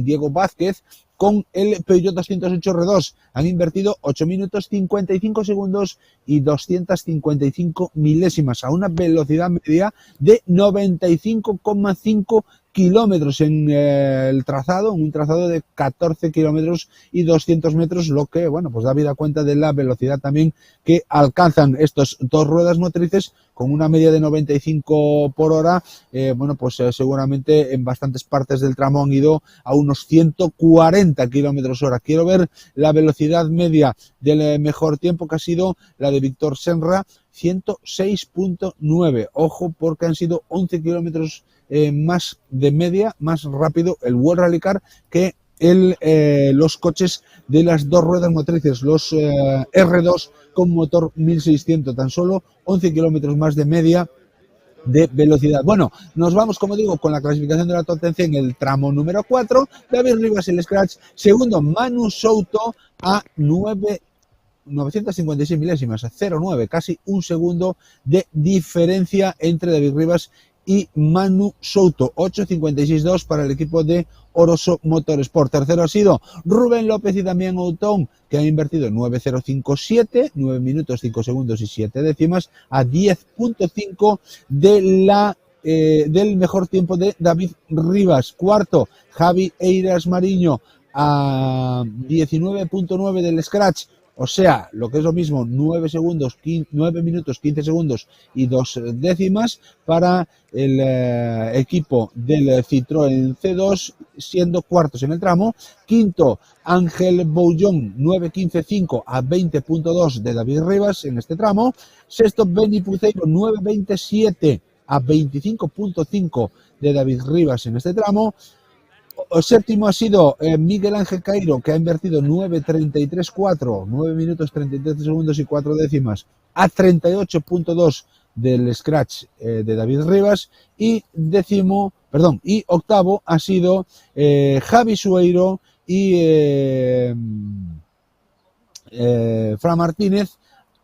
Diego Vázquez, con el Peugeot 208 R2. Han invertido 8 minutos 55 segundos y 255 milésimas a una velocidad media de 95,5 kilómetros en el trazado, un trazado de 14 kilómetros y 200 metros, lo que, bueno, pues da vida cuenta de la velocidad también que alcanzan estos dos ruedas motrices con una media de 95 por hora. Bueno, pues seguramente en bastantes partes del tramo han ido a unos 140 kilómetros hora. Quiero ver la velocidad media del mejor tiempo, que ha sido la de Víctor Senra, 106.9. Ojo, porque han sido 11 kilómetros más de media, más rápido el World Rally Car que los coches de las dos ruedas motrices, los R2 con motor 1600, tan solo 11 kilómetros más de media de velocidad. Bueno, nos vamos, como digo, con la clasificación de la Top 10 en el tramo número 4. David Rivas, el Scratch. Segundo, Manu Souto a 956 milésimas, a 0,9, casi un segundo de diferencia entre David Rivas y Manu Souto. 8.56.2 para el equipo de Oroso Motorsport. Tercero ha sido Rubén López y Damián Outón, que han invertido 9.057, 9 minutos 5 segundos y 7 décimas, a 10.5 del mejor tiempo de David Rivas. Cuarto, Javi Eiras Mariño a 19.9 del Scratch. O sea, lo que es lo mismo, 9 minutos, 15 segundos y 2 décimas para el equipo del Citroën C2, siendo cuartos en el tramo. Quinto, Ángel Boullón, 9.15.5 a 20.2 de David Rivas en este tramo. Sexto, Benny Puceiro, 9.27 a 25.5 de David Rivas en este tramo. Séptimo ha sido Miguel Ángel Cairo, que ha invertido 9.33.4, 9 minutos 33 segundos y 4 décimas, a 38.2 del Scratch de David Rivas. Y octavo ha sido Javi Sueiro y Fran Martínez,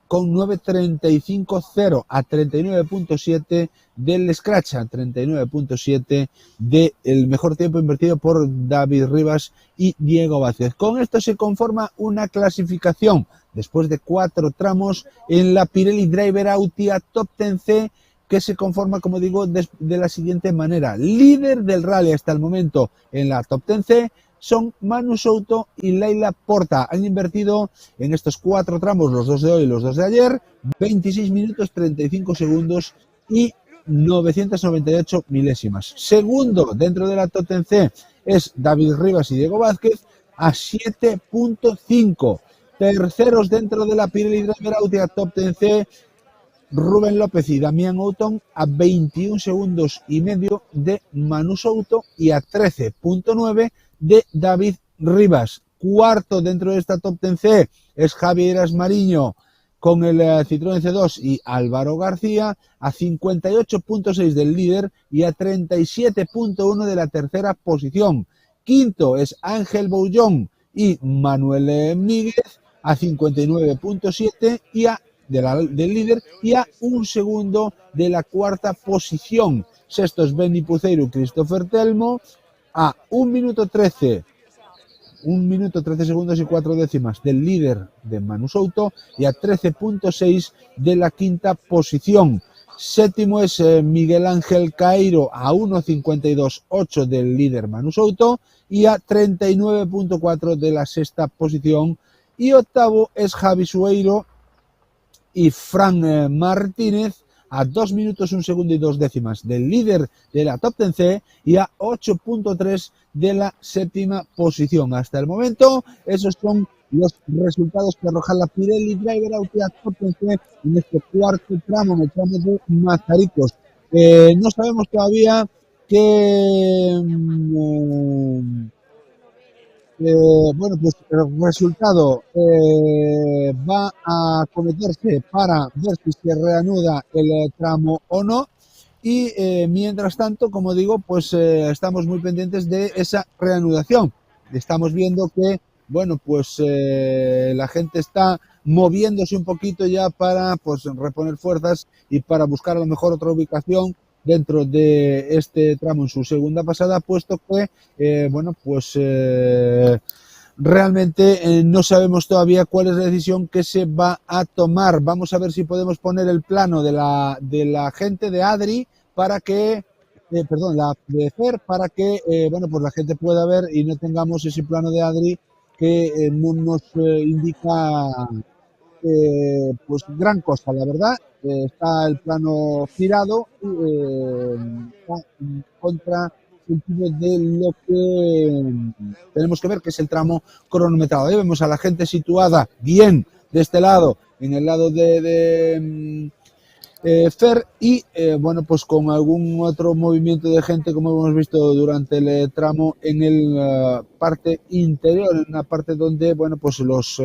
con 9.35.0 a 39.7 del Scratch, a 39.7 del mejor tiempo invertido por David Rivas y Diego Vázquez. Con esto se conforma una clasificación, después de 4 tramos, en la Pirelli Driver Autia Top 10C, que se conforma, como digo, de la siguiente manera. Líder del rally hasta el momento en la Top 10C son Manu Souto y Leila Porta. Han invertido en estos 4 tramos, los 2 de hoy y los 2 de ayer, 26 minutos 35 segundos y 998 milésimas. Segundo dentro de la Top 10C es David Rivas y Diego Vázquez a 7.5. Terceros dentro de la Pirelli Driver Autia Top 10C, Rubén López y Damián Outón a 21 segundos y medio de Manu Souto y a 13.9 de David Rivas. Cuarto dentro de esta Top 10C es Javi Eiras Mariño con el Citroën C2 y Álvaro García a 58.6 del líder y a 37.1 de la tercera posición. Quinto es Ángel Boullón y Manuel Míguez a 59.7 y del líder y a un segundo de la cuarta posición. Sexto es Benny Puceiro y Christopher Telmo a 1 minuto 13 segundos y 4 décimas del líder de Manu Souto y a 13.6 de la quinta posición. Séptimo es Miguel Ángel Cairo a 1.52.8 del líder Manu Souto y a 39.4 de la sexta posición. Y octavo es Javi Sueiro y Fran Martínez a 2 minutos 1 segundo y 2 décimas del líder de la Top 10C y a 8.3 de la séptima posición. Hasta el momento, esos son los resultados que arroja la Pirelli Driver Auto Potencia en este cuarto tramo, en el tramo de Mazaricos. No sabemos todavía qué bueno, pues el resultado va a cometerse para ver si se reanuda el tramo o no. Y mientras tanto, como digo, pues estamos muy pendientes de esa reanudación. Estamos viendo que, bueno, pues la gente está moviéndose un poquito ya para pues reponer fuerzas y para buscar a lo mejor otra ubicación dentro de este tramo en su segunda pasada, puesto que, bueno, pues realmente no sabemos todavía cuál es la decisión que se va a tomar. Vamos a ver si podemos poner el plano de la gente de Adri para que, perdón, la de FER, para que, bueno, pues la gente pueda ver y no tengamos ese plano de Adri que no nos indica pues gran cosa, la verdad. Está el plano girado y está en contra sentido de lo que tenemos que ver, que es el tramo cronometrado. Ahí vemos a la gente situada bien de este lado, en el lado de Fer, y bueno, pues con algún otro movimiento de gente, como hemos visto durante el tramo en el parte interior, en una parte donde, bueno, pues los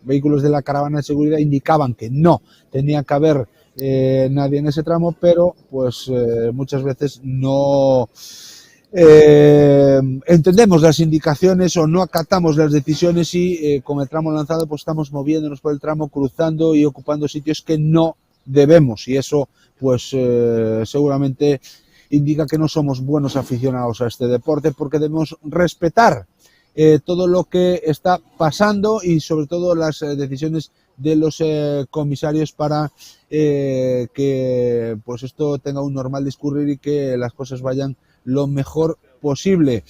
vehículos de la caravana de seguridad indicaban que no tenía que haber nadie en ese tramo, pero pues muchas veces no entendemos las indicaciones o no acatamos las decisiones y con el tramo lanzado pues estamos moviéndonos por el tramo, cruzando y ocupando sitios que no debemos, y eso pues seguramente indica que no somos buenos aficionados a este deporte, porque debemos respetar todo lo que está pasando y sobre todo las decisiones de los comisarios para que pues esto tenga un normal discurrir y que las cosas vayan lo mejor posible.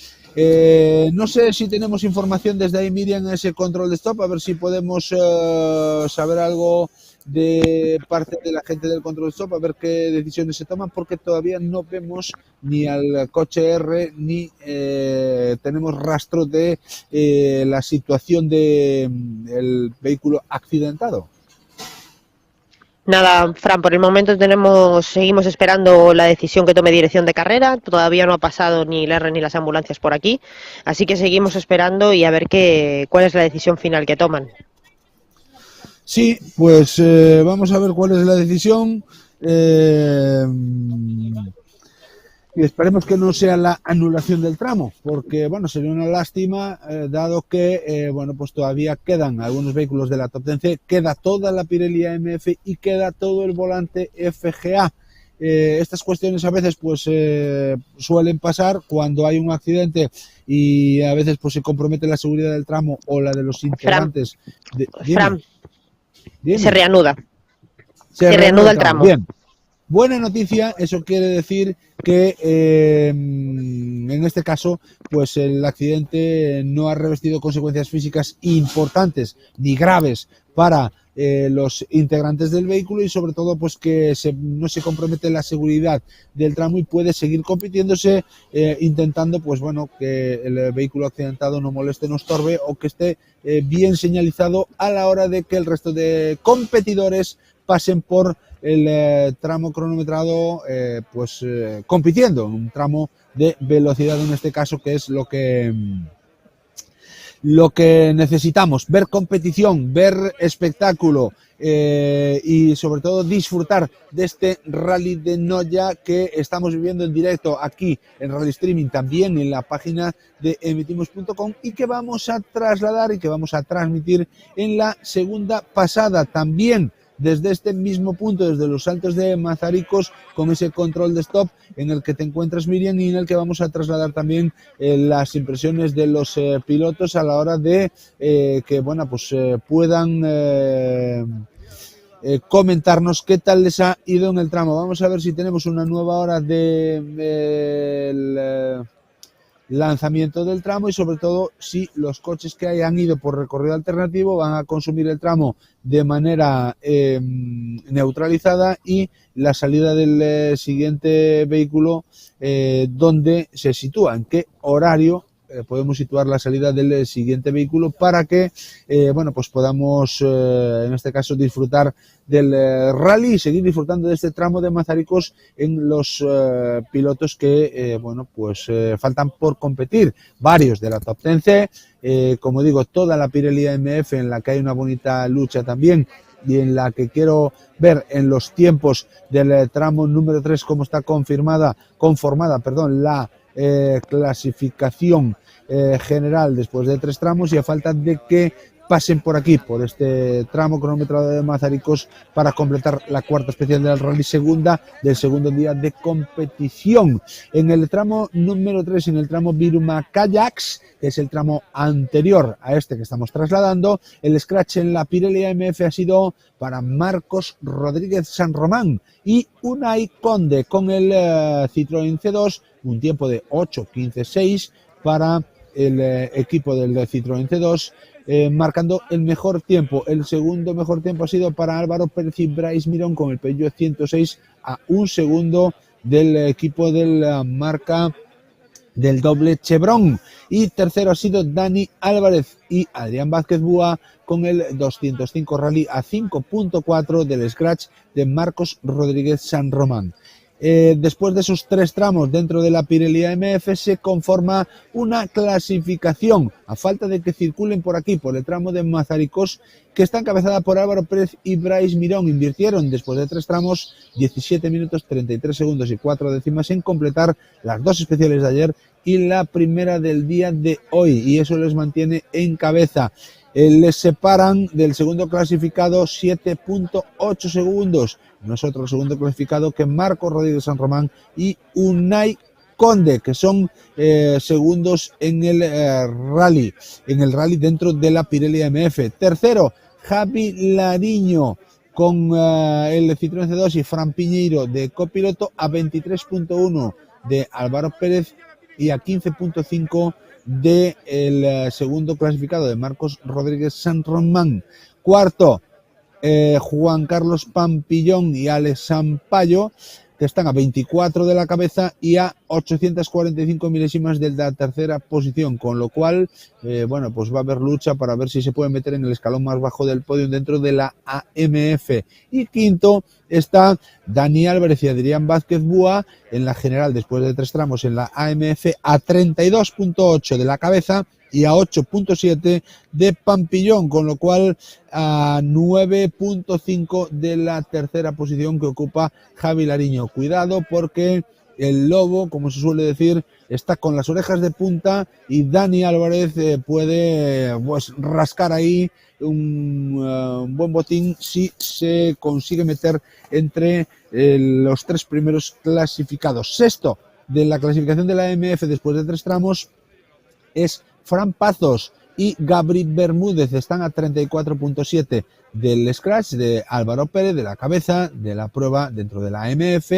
No sé si tenemos información desde ahí, Miriam, en ese control de stop, a ver si podemos saber algo de parte de la gente del control de stop, a ver qué decisiones se toman, porque todavía no vemos ni al coche R ni tenemos rastro de la situación del vehículo accidentado. Nada, Fran, por el momento seguimos esperando la decisión que tome dirección de carrera. Todavía no ha pasado ni el R ni las ambulancias por aquí, así que seguimos esperando y a ver cuál es la decisión final que toman. Sí, pues vamos a ver cuál es la decisión y esperemos que no sea la anulación del tramo, porque bueno, sería una lástima dado que bueno, pues todavía quedan algunos vehículos de la Top 10, queda toda la Pirelli AMF y queda todo el volante FGA. Estas cuestiones a veces pues suelen pasar cuando hay un accidente y a veces pues se compromete la seguridad del tramo o la de los integrantes. Fran, se reanuda. Se reanuda el tramo. Bien. Buena noticia, eso quiere decir que en este caso pues el accidente no ha revestido consecuencias físicas importantes ni graves para los integrantes del vehículo y sobre todo pues que no se compromete la seguridad del tramo y puede seguir compitiéndose intentando pues bueno que el vehículo accidentado no moleste, no estorbe o que esté bien señalizado a la hora de que el resto de competidores pasen por el tramo cronometrado pues compitiendo en un tramo de velocidad en este caso, que es lo que necesitamos, ver competición, ver espectáculo y sobre todo disfrutar de este Rally de Noya que estamos viviendo en directo aquí en Rally Streaming, también en la página de emitimos.com y que vamos a trasladar y que vamos a transmitir en la segunda pasada también desde este mismo punto, desde los Altos de Mazaricos, con ese control de stop en el que te encuentras, Miriam, y en el que vamos a trasladar también las impresiones de los pilotos a la hora de que bueno, pues puedan comentarnos qué tal les ha ido en el tramo. Vamos a ver si tenemos una nueva hora del lanzamiento del tramo y sobre todo si los coches que hayan ido por recorrido alternativo van a consumir el tramo de manera neutralizada y la salida del siguiente vehículo donde se sitúa, en qué horario podemos situar la salida del siguiente vehículo para que bueno, pues podamos en este caso disfrutar del rally y seguir disfrutando de este tramo de Mazaricos en los pilotos que bueno, pues faltan por competir, varios de la Top 10C, como digo, toda la Pirelli AMF en la que hay una bonita lucha también y en la que quiero ver en los tiempos del tramo número 3 cómo está conformada la clasificación general después de 3 tramos, y a falta de que pasen por aquí, por este tramo cronometrado de Mazaricos, para completar la cuarta especial del Rally Segunda del segundo día de competición. En el tramo número 3, en el tramo Viruma-Kayaks, que es el tramo anterior a este que estamos trasladando, el scratch en la Pirelli AMF ha sido para Marcos Rodríguez San Román y Unai Conde con el Citroën C2, un tiempo de 8:15.6 para el equipo del Citroën C2, marcando el mejor tiempo. El segundo mejor tiempo ha sido para Álvaro Pérez y Bryce Mirón con el Peugeot 106, a un segundo del equipo de la marca del doble Chevron, y tercero ha sido Dani Álvarez y Adrián Vázquez Búa con el 205 Rally, a 5.4 del scratch de Marcos Rodríguez San Román. Después de esos 3 tramos dentro de la Pirelli AMF se conforma una clasificación, a falta de que circulen por aquí, por el tramo de Mazaricos, que está encabezada por Álvaro Pérez y Bryce Mirón. Invirtieron después de 3 tramos 17 minutos 33 segundos y 4 décimas en completar las 2 especiales de ayer y la primera del día de hoy, y eso les mantiene en cabeza. Les separan del segundo clasificado 7.8 segundos. Nosotros, el segundo clasificado, que Marcos Rodríguez San Román y Unai Conde, que son segundos en el rally dentro de la Pirelli AMF. Tercero, Javi Lariño con el Citroën C2 y Fran Piñeiro de copiloto, a 23.1 de Álvaro Pérez y a 15.5 del segundo clasificado de Marcos Rodríguez San Román. Cuarto, Juan Carlos Pampillón y Alex Sampaio, que están a 24 de la cabeza y a 845 milésimas de la tercera posición, con lo cual bueno, pues va a haber lucha para ver si se puede meter en el escalón más bajo del podio dentro de la AMF. Y quinto está Dani Álvarez y Adrián Vázquez Búa en la general después de 3 tramos en la AMF, a 32.8 de la cabeza y a 8.7 de Pampillón, con lo cual a 9.5 de la tercera posición que ocupa Javi Lariño. Cuidado, porque el lobo, como se suele decir, está con las orejas de punta y Dani Álvarez puede pues rascar ahí un buen botín si se consigue meter entre los 3 primeros clasificados. Sexto de la clasificación de la AMF después de 3 tramos es Fran Pazos y Gabri Bermúdez, están a 34.7 del scratch de Álvaro Pérez, de la cabeza de la prueba dentro de la AMF,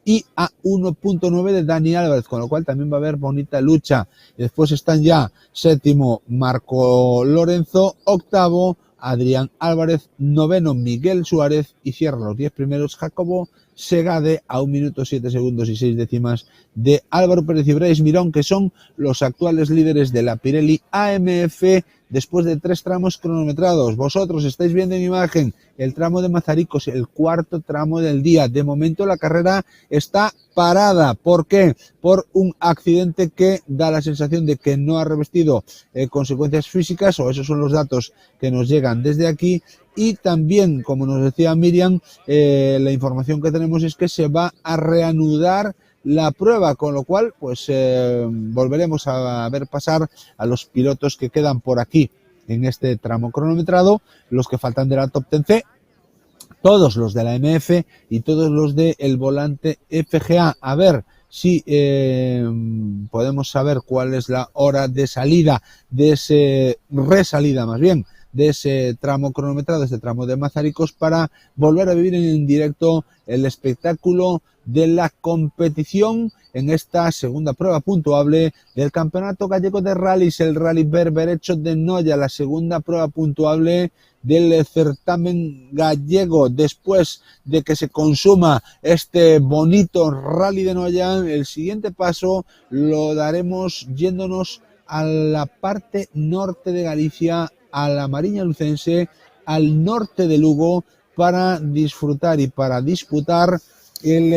y a 1.9 de Dani Álvarez, con lo cual también va a haber bonita lucha. Y después están ya séptimo Marco Lorenzo, octavo Adrián Álvarez, noveno Miguel Suárez, y cierran los 10 primeros Jacobo Segade, a 1 minuto 7 segundos y 6 décimas de Álvaro Pérez y Bryce Mirón, que son los actuales líderes de la Pirelli AMF después de 3 tramos cronometrados. Vosotros estáis viendo en imagen el tramo de Mazaricos, el cuarto tramo del día. De momento la carrera está parada. ¿Por qué? Por un accidente que da la sensación de que no ha revestido consecuencias físicas, o esos son los datos que nos llegan desde aquí. Y también, como nos decía Miriam, la información que tenemos es que se va a reanudar la prueba, con lo cual pues volveremos a ver pasar a los pilotos que quedan por aquí en este tramo cronometrado, los que faltan de la Top 10C, todos los de la MF y todos los de el volante FGA. A ver si podemos saber cuál es la hora de salida, de ese resalida más bien, de ese tramo cronometrado, de este tramo de Mazaricos, para volver a vivir en directo el espectáculo de la competición en esta segunda prueba puntuable del Campeonato Gallego de Rallys, el Rally Berberecho de Noia, la segunda prueba puntuable del certamen gallego. Después de que se consuma este bonito Rally de Noia, el siguiente paso lo daremos yéndonos a la parte norte de Galicia, a la Mariña Lucense, al norte de Lugo, para disfrutar y para disputar el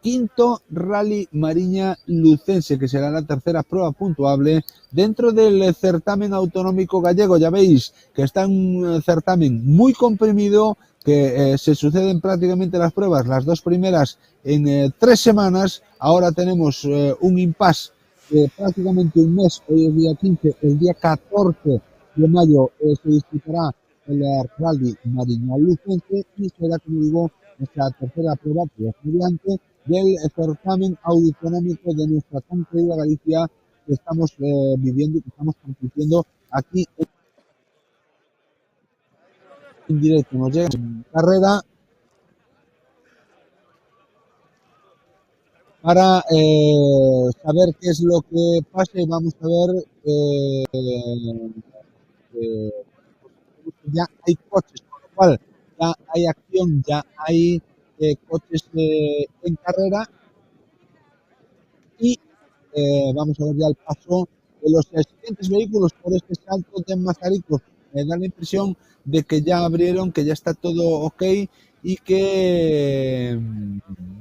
quinto Rally Mariña Lucense, que será la tercera prueba puntuable dentro del certamen autonómico gallego. Ya veis que está un certamen muy comprimido, que se suceden prácticamente las pruebas, las dos primeras en 3 semanas. Ahora tenemos un impasse de prácticamente un mes. Hoy es día 15, el día 14 de mayo se disputará el Rally Mariña Lucense y será, como digo, nuestra tercera prueba, pues, mediante del certamen autonómico de nuestra tan querida Galicia, que estamos viviendo y que estamos compitiendo aquí en directo. Nos llega en carrera para saber qué es lo que pasa, y vamos a ver ya hay coches, con lo cual ya hay acción, ya hay coches en carrera, y vamos a ver ya el paso de los siguientes vehículos por este salto de Mazaricos. Me da la impresión de que ya abrieron, que ya está todo ok, y que,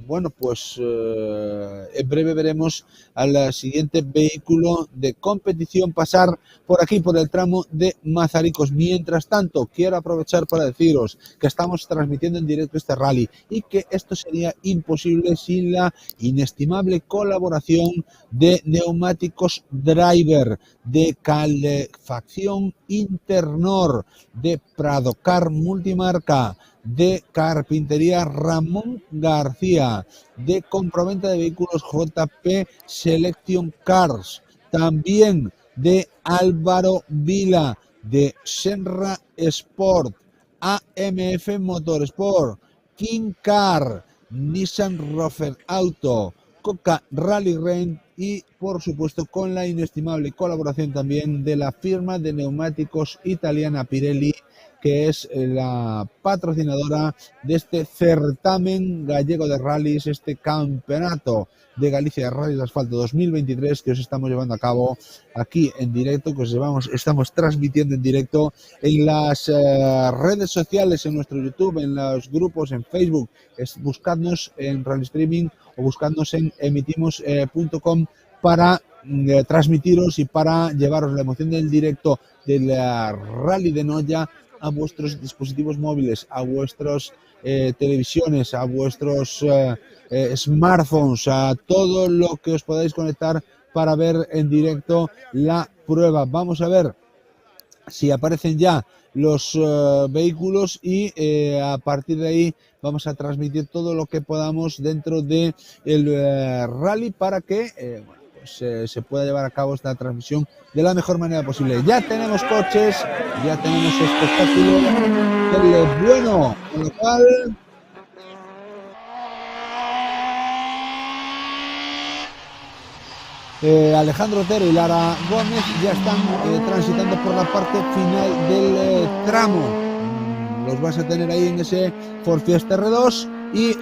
bueno, pues en breve veremos al siguiente vehículo de competición pasar por aquí, por el tramo de Mazaricos. Mientras tanto, quiero aprovechar para deciros que estamos transmitiendo en directo este rally y que esto sería imposible sin la inestimable colaboración de Neumáticos Driver, de Calefacción Internor, de Pradocar Multimarca, de Carpintería Ramón García, de compraventa de vehículos JP Selection Cars, también de Álvaro Vila, de Senra Sport, AMF Motorsport, King Car, Nissan Rover Auto, Coca Rally Rent y, por supuesto, con la inestimable colaboración también de la firma de neumáticos italiana Pirelli, que es la patrocinadora de este certamen gallego de rallies, este campeonato de Galicia de Rallys de Asfalto 2023 que os estamos llevando a cabo aquí en directo, que estamos transmitiendo en directo en las redes sociales, en nuestro YouTube, en los grupos, en Facebook. Buscadnos en Rally Streaming o buscadnos en emitimos.com para transmitiros y para llevaros la emoción del directo del Rally de Noya a vuestros dispositivos móviles, a vuestras televisiones, a vuestros smartphones, a todo lo que os podáis conectar para ver en directo la prueba. Vamos a ver si aparecen ya los vehículos y a partir de ahí vamos a transmitir todo lo que podamos dentro de el rally para que se pueda llevar a cabo esta transmisión de la mejor manera posible. Ya tenemos coches, ya tenemos espectáculo bueno, con lo cual Alejandro Otero y Lara Gómez ya están transitando por la parte final del tramo. Los vas a tener ahí en ese Ford Fiesta R2 y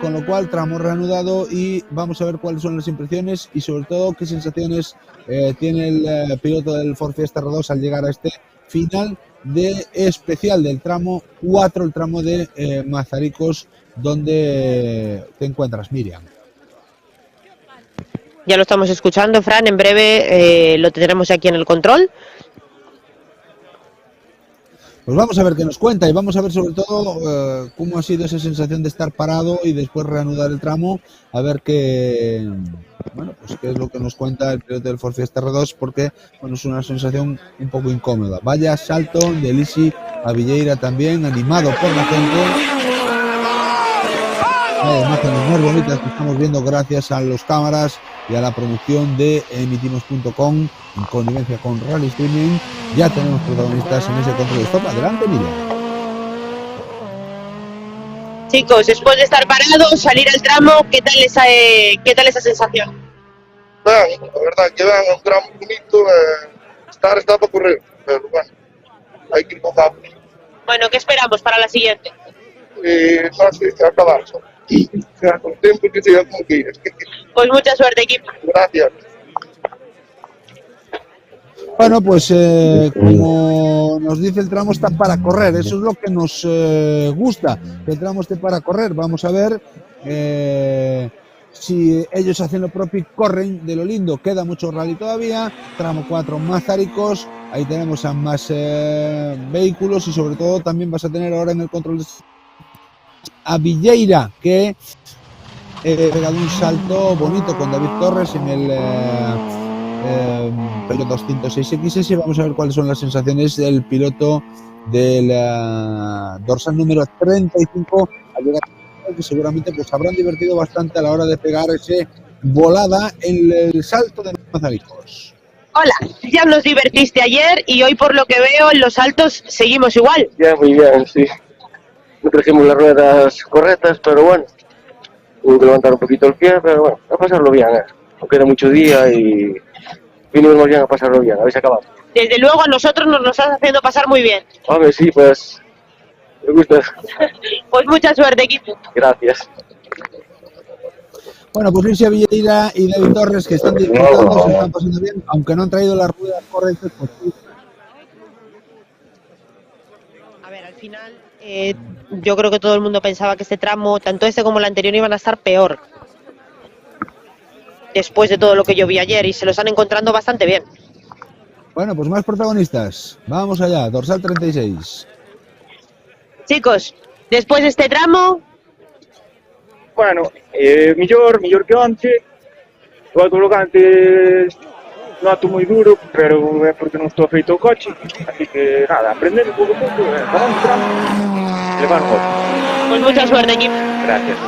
con lo cual tramo reanudado, y vamos a ver cuáles son las impresiones y sobre todo qué sensaciones tiene el piloto del Ford Fiesta R2 al llegar a este final de especial del tramo 4, el tramo de Mazaricos, donde te encuentras, Miriam. Ya lo estamos escuchando, Fran, en breve lo tendremos aquí en el control. Pues vamos a ver qué nos cuenta y vamos a ver sobre todo cómo ha sido esa sensación de estar parado y después reanudar el tramo, a ver qué, bueno, pues qué es lo que nos cuenta el piloto del Ford Fiesta R2, porque bueno, es una sensación un poco incómoda. Vaya salto de Lisi a Villeira también, animado por la gente. Hay imágenes muy bonitas que estamos viendo gracias a los cámaras y a la producción de emitimos.com en connivencia con Rally Streaming. Ya tenemos protagonistas en ese control de stop. Adelante, Miriam. Chicos, después de estar parados, salir al tramo, ¿qué tal esa sensación? Ben, a verdad que ben, é un tramo bonito, está para correr, pero bueno, hai que ir con calma. Bueno, ¿qué esperamos para la siguiente? No sé, acabar só. Sea con tiempo que siga como quieras. Pues mucha suerte, equipo. Gracias. Bueno, pues como nos dice, el tramo está para correr, eso es lo que nos gusta, que el tramo esté para correr. Vamos a ver si ellos hacen lo propio y corren de lo lindo. Queda mucho rally todavía, tramo 4 Mazaricos, ahí tenemos a más vehículos y sobre todo también vas a tener ahora en el control a Villeira, que ha pegado un salto bonito con David Torres en el piloto 206XS y vamos a ver cuáles son las sensaciones del piloto del dorsal número 35 al llegar, que seguramente pues habrán divertido bastante a la hora de pegar ese volada en el salto de Mazaricos. Hola, ya nos divertiste ayer y hoy por lo que veo en los saltos seguimos igual. Ya, muy bien, sí. No trajimos las ruedas correctas, pero bueno, hubo que levantar un poquito el pie, pero bueno, a pasarlo bien, no queda mucho día y vinimos más bien a pasarlo bien, a ver si acabamos. Desde luego a nosotros nos lo estás haciendo pasar muy bien. Hombre, sí, pues, me gusta. Pues mucha suerte, equipo. Gracias. Bueno, pues Luis Villeira y David Torres, que están disfrutando, se están pasando bien, aunque no han traído las ruedas correctas, pues sí. A ver, al final yo creo que todo el mundo pensaba que este tramo, tanto este como el anterior, iban a estar peor. Después de todo lo que yo vi ayer y se lo están encontrando bastante bien. Bueno, pues más protagonistas. Vamos allá, dorsal 36. Chicos, después de este tramo... Bueno, mellor que onte. O autoblocante noto moi duro, pero é porque non estou feito o coche. Así que nada, aprender un pouco, para un tramo, levar un coche. Pues mucha suerte, equipo. Gracias.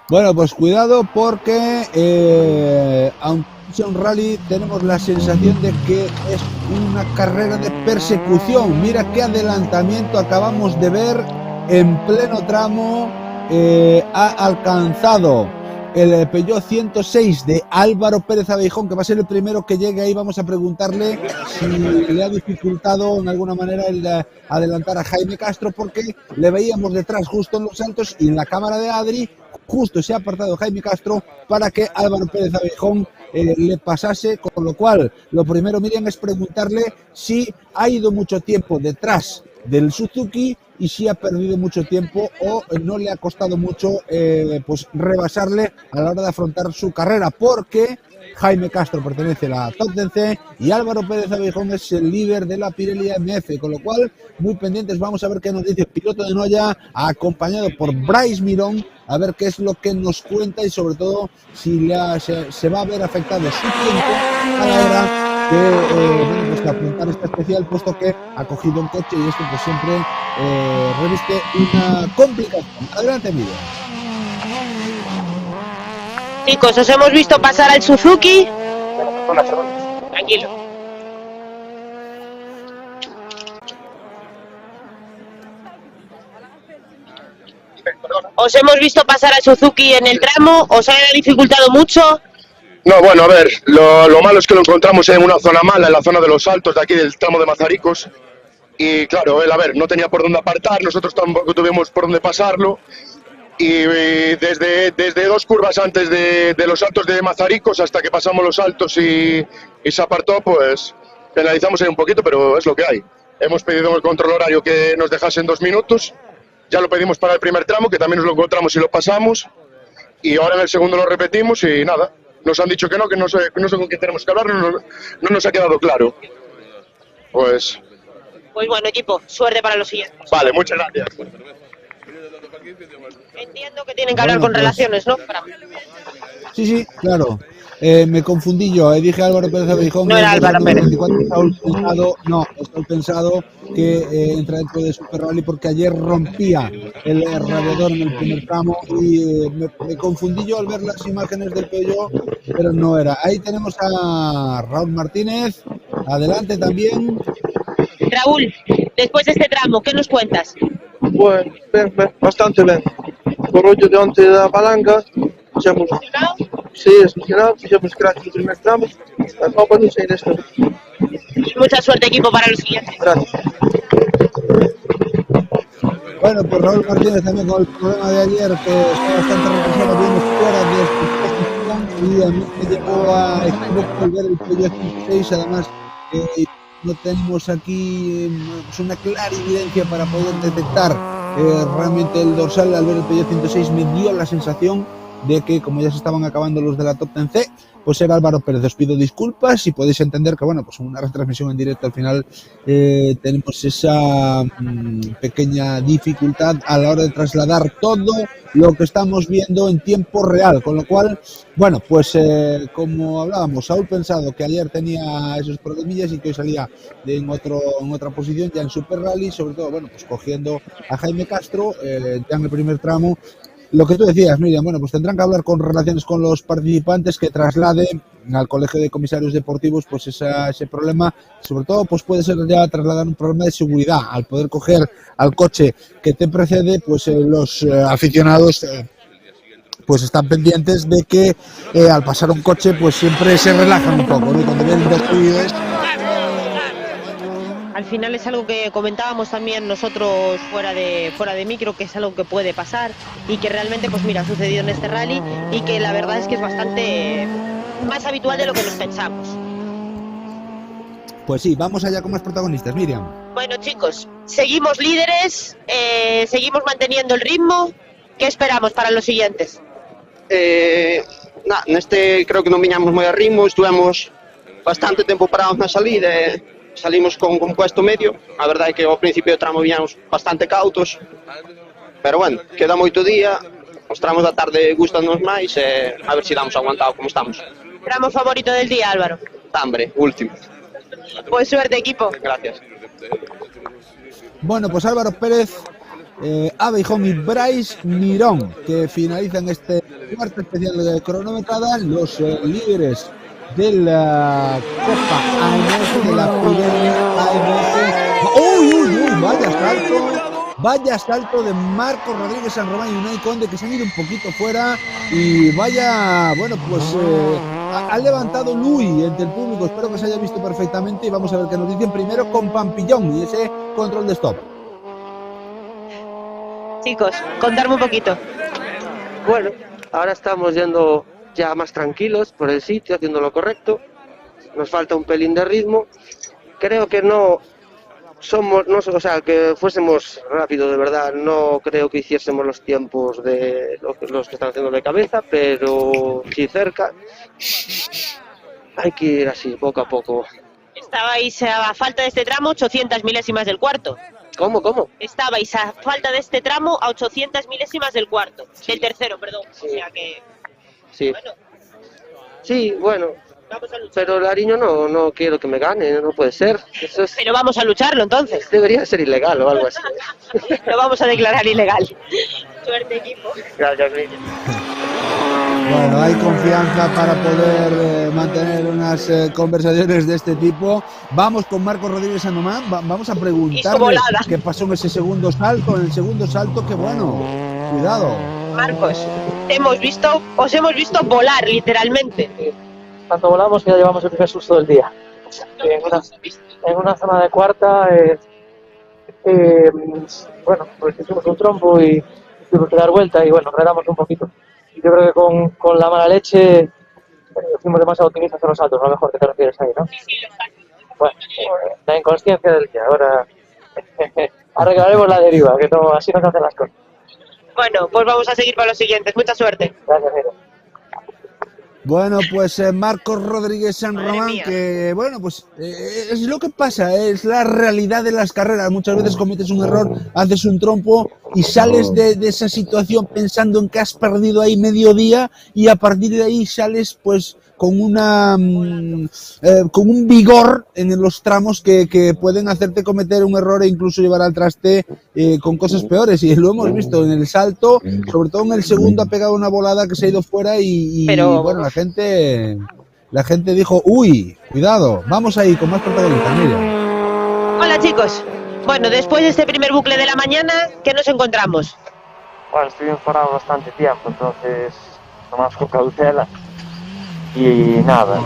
Bueno, pues cuidado porque aunque sea un rally, tenemos la sensación de que es una carrera de persecución. Mira qué adelantamiento acabamos de ver en pleno tramo. Ha alcanzado el Peugeot 106 de Álvaro Pérez Abejón, que va a ser el primero que llegue ahí. Vamos a preguntarle si le ha dificultado en alguna manera el adelantar a Jaime Castro, porque le veíamos detrás justo en los saltos y en la cámara de Adri justo se ha apartado Jaime Castro para que Álvaro Pérez Abejón le pasase, con lo cual lo primero, Miriam, es preguntarle si ha ido mucho tiempo detrás del Suzuki y si ha perdido mucho tiempo o no le ha costado mucho pues rebasarle a la hora de afrontar su carrera, porque Jaime Castro pertenece a la Top 10 y Álvaro Pérez Abejón es el líder de la Pirelli AMF, con lo cual muy pendientes. Vamos a ver qué nos dice el piloto de Noya, acompañado por Bryce Mirón, a ver qué es lo que nos cuenta y sobre todo si se va a ver afectado su tiempo a la hora de afrontar esta especial, puesto que ha cogido un coche y esto pues siempre reviste una complicación. Adelante, Miriam. Chicos, os hemos visto pasar al Suzuki. Tranquilo. Os hemos visto pasar al Suzuki en el tramo. ¿Os ha dificultado mucho? No, bueno, a ver, lo malo es que lo encontramos en una zona mala, en la zona de los saltos de aquí del tramo de Mazaricos. Y claro, él, a ver, no tenía por dónde apartar, nosotros tampoco tuvimos por dónde pasarlo. Y desde dos curvas antes de los saltos de Mazaricos hasta que pasamos los saltos y se apartó, pues penalizamos ahí un poquito, pero es lo que hay. Hemos pedido en el control horario que nos dejasen 2 minutos, ya lo pedimos para el primer tramo, que también nos lo encontramos y lo pasamos, y ahora en el segundo lo repetimos y nada, nos han dicho que no sé con qué tenemos que hablar, no nos ha quedado claro. Pues bueno, equipo, suerte para los siguientes. Vale, muchas gracias. Entiendo que tienen que hablar con relaciones, ¿no? Sí, claro. Me confundí yo, dije Álvaro Pérez Abejón. No era Álvaro Pérez. Está pensado que entra dentro de Super Rally porque ayer rompía el radiador en el primer tramo y me confundí yo al ver las imágenes del Peugeot, pero no era. Ahí tenemos a Raúl Martínez, adelante también. Raúl, después de este tramo, ¿qué nos cuentas? Bueno, ben, bastante ben. O rollo de onte da palanca, fixemos... Sí, emocionado, fixemos crack no primer tramo, a copa non sei nesta. Mucha suerte, equipo, para los siguientes. Gracias. Bueno, pues Raúl Martínez también con el problema de ayer, que está bastante retrasado, viene fuera de su posición, y y a mí me llevó a equivocar el proyecto 6, además no tenemos aquí pues una clara evidencia para poder detectar realmente el dorsal. Al ver el Peugeot 106 me dio la sensación de que, como ya se estaban acabando los de la Top 10C, pues era Álvaro Pérez. Os pido disculpas y podéis entender que, bueno, pues en una retransmisión en directo al final tenemos esa pequeña dificultad a la hora de trasladar todo lo que estamos viendo en tiempo real, con lo cual, bueno, pues como hablábamos, Saúl Pensado, que ayer tenía esos problemillas y que hoy salía en otra posición ya en Super Rally, sobre todo, bueno, pues cogiendo a Jaime Castro ya en el primer tramo. Lo que tú decías, Miriam, bueno, pues tendrán que hablar con relaciones con los participantes, que trasladen al Colegio de Comisarios Deportivos pues ese problema. Sobre todo, pues puede ser ya trasladar un problema de seguridad. Al poder coger al coche que te precede, pues los aficionados pues están pendientes de que al pasar un coche pues siempre se relajan un poco, ¿no? Y cuando ven dos ruidos. Al final es algo que comentábamos también nosotros fuera de micro, que es algo que puede pasar y que realmente, pues mira, ha sucedido en este rally y que la verdad es que es bastante más habitual de lo que nos pensamos. Pues sí, vamos allá con más protagonistas, Miriam. Bueno, chicos, seguimos líderes, seguimos manteniendo el ritmo. ¿Qué esperamos para los siguientes? Neste creo que non viñamos moi a ritmo, estuvemos bastante tempo parados na salida, salimos con puesto medio. A verdade é que ao principio do tramo viñamos bastante cautos, pero bueno, queda moito día, os tramos da tarde gustanos máis e a ver se damos aguantado como estamos. Tramo favorito del día, Álvaro. Tambre, último. Pues suerte, equipo. Gracias. Bueno, pues Álvaro Pérez, Abeijón y Bryce Mirón, que finalizan este cuarto especial de cronometrada, los líderes de la Copa AMS, de la primera AMS. ¡Uy! Vaya salto de Marcos Rodríguez San Román y Unai Conde, que se han ido un poquito fuera. Y vaya, bueno, pues ha levantado Luis entre el público. Espero que se haya visto perfectamente. Y vamos a ver qué nos dicen primero con Pampillón y ese control de stop. Chicos, contarme un poquito. Bueno, ahora estamos yendo ya más tranquilos por el sitio, haciendo lo correcto. Nos falta un pelín de ritmo. Creo que o sea, que fuésemos rápido de verdad, no creo que hiciésemos los tiempos de los que están haciendo de cabeza, pero sí cerca. Hay que ir así, poco a poco. Estabais a falta de este tramo 800 milésimas del cuarto. ¿Cómo? Estabais a falta de este tramo a 800 milésimas del cuarto. Sí. Del tercero, perdón. Sí. O sea que... Sí. Bueno. Sí, bueno. Pero Lariño no quiero que me gane, no puede ser. Eso es... Pero vamos a lucharlo entonces. Debería ser ilegal o algo así. Lo vamos a declarar ilegal. Suerte, equipo. Gracias, Miriam. Bueno, hay confianza para poder mantener unas conversaciones de este tipo. Vamos con Marcos Rodríguez Sanomán, vamos a preguntarle qué pasó en ese segundo salto. En el segundo salto, que bueno, cuidado. Marcos, os hemos visto volar literalmente. Tanto volamos que ya llevamos el primer susto del día. En una zona de cuarta, bueno, pues hicimos un trompo y tuvimos que dar vuelta y bueno, redamos un poquito. Yo creo que con la mala leche fuimos demasiado optimistas en los saltos, a lo mejor que te refieres ahí, ¿no? Bueno, la inconsciencia del día, ahora arreglaremos la deriva, que no, así no se hacen las cosas. Bueno, pues vamos a seguir para los siguientes, mucha suerte. Gracias, Miriam. Bueno, pues Marcos Rodríguez San Román, que bueno, pues es lo que pasa, es la realidad de las carreras. Muchas veces cometes un error, haces un trompo y sales de esa situación pensando en que has perdido ahí medio día y a partir de ahí sales pues con con un vigor en los tramos que pueden hacerte cometer un error e incluso llevar al traste con cosas peores, y lo hemos visto en el salto, sobre todo en el segundo ha pegado una volada que se ha ido fuera y bueno, la gente dijo, uy, cuidado, vamos ahí con más protagonistas. Mira. Hola chicos, bueno, después de este primer bucle de la mañana, ¿qué nos encontramos? Bueno, estuvimos parados bastante tiempo, entonces tomamos con cautela. Y nada,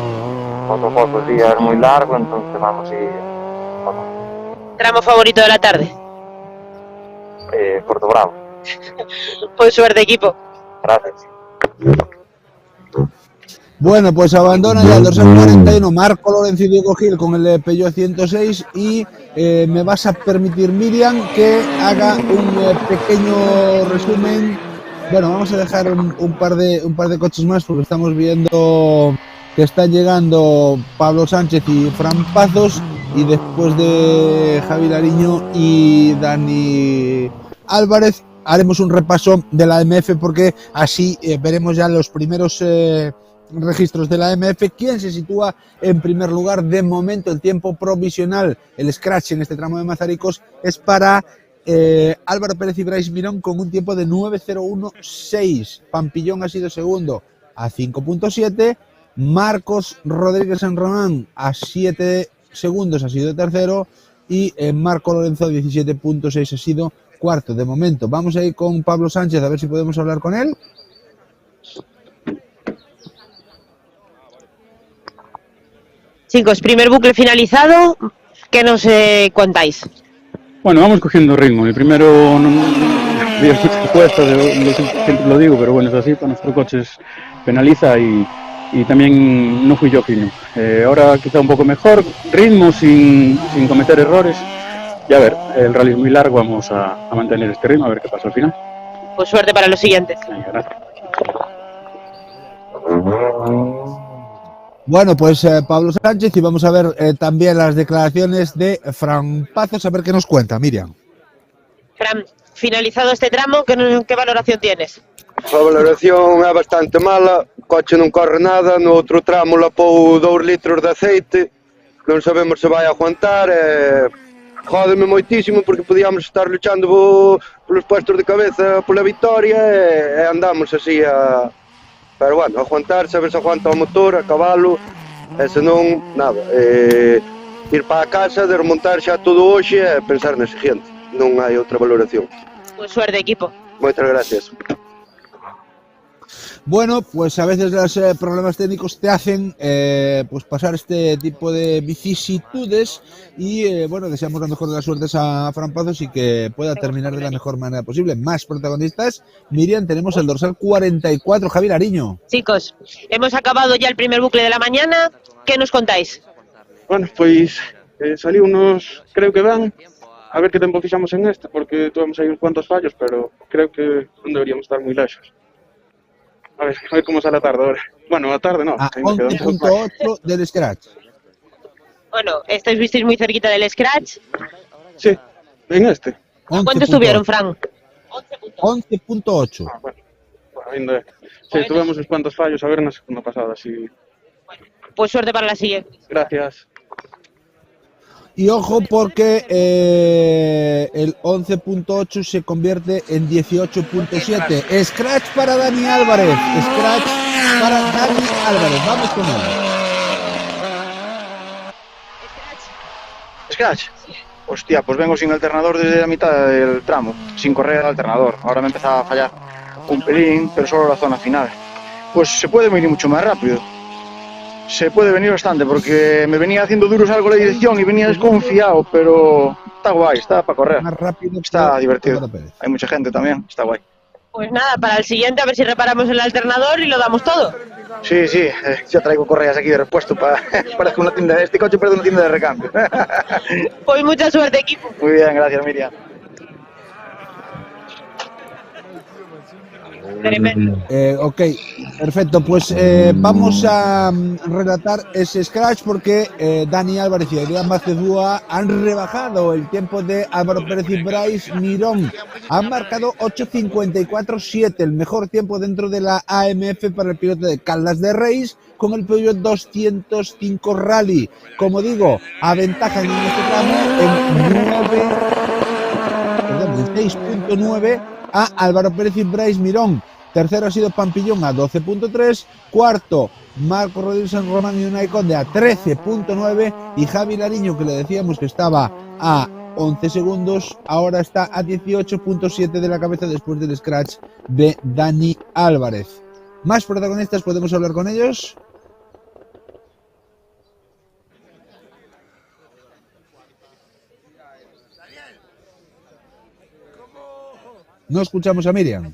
poco a poco el día es muy largo, entonces vamos a ir. ¿Tramo favorito de la tarde? Puerto Bravo. Pues suerte, equipo. Gracias. Bueno, pues abandona ya el dorsal 41 Marco Lorenzo y Diego Gil con el Peugeot 106 y me vas a permitir, Miriam, que haga un pequeño resumen. Bueno, vamos a dejar un par de coches más porque estamos viendo que están llegando Pablo Sánchez y Fran Pazos, y después de Javi Lariño y Dani Álvarez haremos un repaso de la AMF, porque así veremos ya los primeros registros de la AMF. ¿Quién se sitúa en primer lugar? De momento el tiempo provisional, el scratch en este tramo de Mazaricos, es para Álvaro Pérez y Brais Mirón con un tiempo de 9:01.6. Pampillón ha sido segundo a 5.7. Marcos Rodríguez San Román a 7 segundos ha sido tercero, y Marco Lorenzo 17.6 ha sido cuarto de momento. Vamos a ir con Pablo Sánchez a ver si podemos hablar con él. Chicos, primer bucle finalizado, ¿qué nos contáis? Bueno, vamos cogiendo ritmo. El primero días que cuesta, siempre lo digo, pero bueno, es así, para nuestros coches penaliza y también no fui yo fino. Ahora quizá un poco mejor, ritmo sin cometer errores. Y a ver, el rally es muy largo, vamos a mantener este ritmo, a ver qué pasa al final. Pues suerte para los siguientes. Venga, gracias. Bueno, pues Pablo Sánchez, y vamos a ver también las declaraciones de Fran Pazos, a ver qué nos cuenta, Miriam. Fran, finalizado este tramo, ¿qué valoración tienes? A valoración é bastante mala, o coche non corre nada, no outro tramo lapou 2 litros de aceite, non sabemos se vai aguantar, jódeme moitísimo porque podíamos estar luchando polos puestos de cabeza pola victoria e andamos así a... Pero bueno, aguantar, saber se aguanta o motor, a cabalo, e senón, nada, ir para a casa, desmontar xa todo hoxe e pensar na siguiente, non hai outra valoración. Pues suerte, equipo. Moitas gracias. Bueno, pues a veces los problemas técnicos te hacen pues pasar este tipo de vicisitudes y bueno, deseamos la mejor de las suertes a Fran Pazos y que pueda terminar de la mejor manera posible. Más protagonistas, Miriam, tenemos el dorsal 44, Javi Lariño. Chicos, hemos acabado ya el primer bucle de la mañana, ¿qué nos contáis? Bueno, pois salí unos, creo que van, a ver que tempo fixamos en este, porque tuvemos aí uns cuantos fallos, pero creo que non deberíamos estar moi lexos. A ver como sale a tarde ahora. Bueno, a tarde no. A 11.8 del scratch. Bueno, estáis visteis muy cerquita del scratch. Sí, en este. ¿Cuánto estuvieron, Fran? 11.8. Bueno, sí, tuvimos uns cuantos fallos a ver na segunda pasada, así. Pues suerte para la siguiente. Gracias. Y ojo porque el 11.8 se convierte en 18.7. Scratch para Dani Álvarez. Scratch para Dani Álvarez. Vamos con él. Scratch. Hostia, pues vengo sin alternador desde la mitad del tramo, sin correr al alternador. Ahora me empezaba a fallar un pelín, pero solo la zona final. Pues se puede venir mucho más rápido. Se puede venir bastante, porque me venía haciendo duros algo la dirección y venía desconfiado, pero está guay, está para correr. Más rápido, está divertido. Hay mucha gente también, está guay. Pues nada, para el siguiente a ver si reparamos el alternador y lo damos todo. Sí, sí, ya traigo correas aquí de repuesto para una tienda. Este coche parece una tienda de recambio. Pues mucha suerte, equipo. Muy bien, gracias, Miriam. Ok, perfecto, pues vamos a relatar ese scratch porque Dani Álvarez y Adrián Vázquez Búa han rebajado el tiempo de Álvaro Pérez y Brais Mirón. Han marcado 8.54.7, el mejor tiempo dentro de la AMF para el piloto de Caldas de Reis con el Peugeot 205 Rally. Como digo, aventajan en este tramo en 6.9 a Álvaro Pérez y Brais Mirón. Tercero ha sido Pampillón a 12.3, cuarto Marco Rodríguez San Román y Unai Conde a 13.9 y Javi Lariño, que le decíamos que estaba a 11 segundos, ahora está a 18.7 de la cabeza después del scratch de Dani Álvarez. Más protagonistas, ¿podemos hablar con ellos? No escuchamos a Miriam.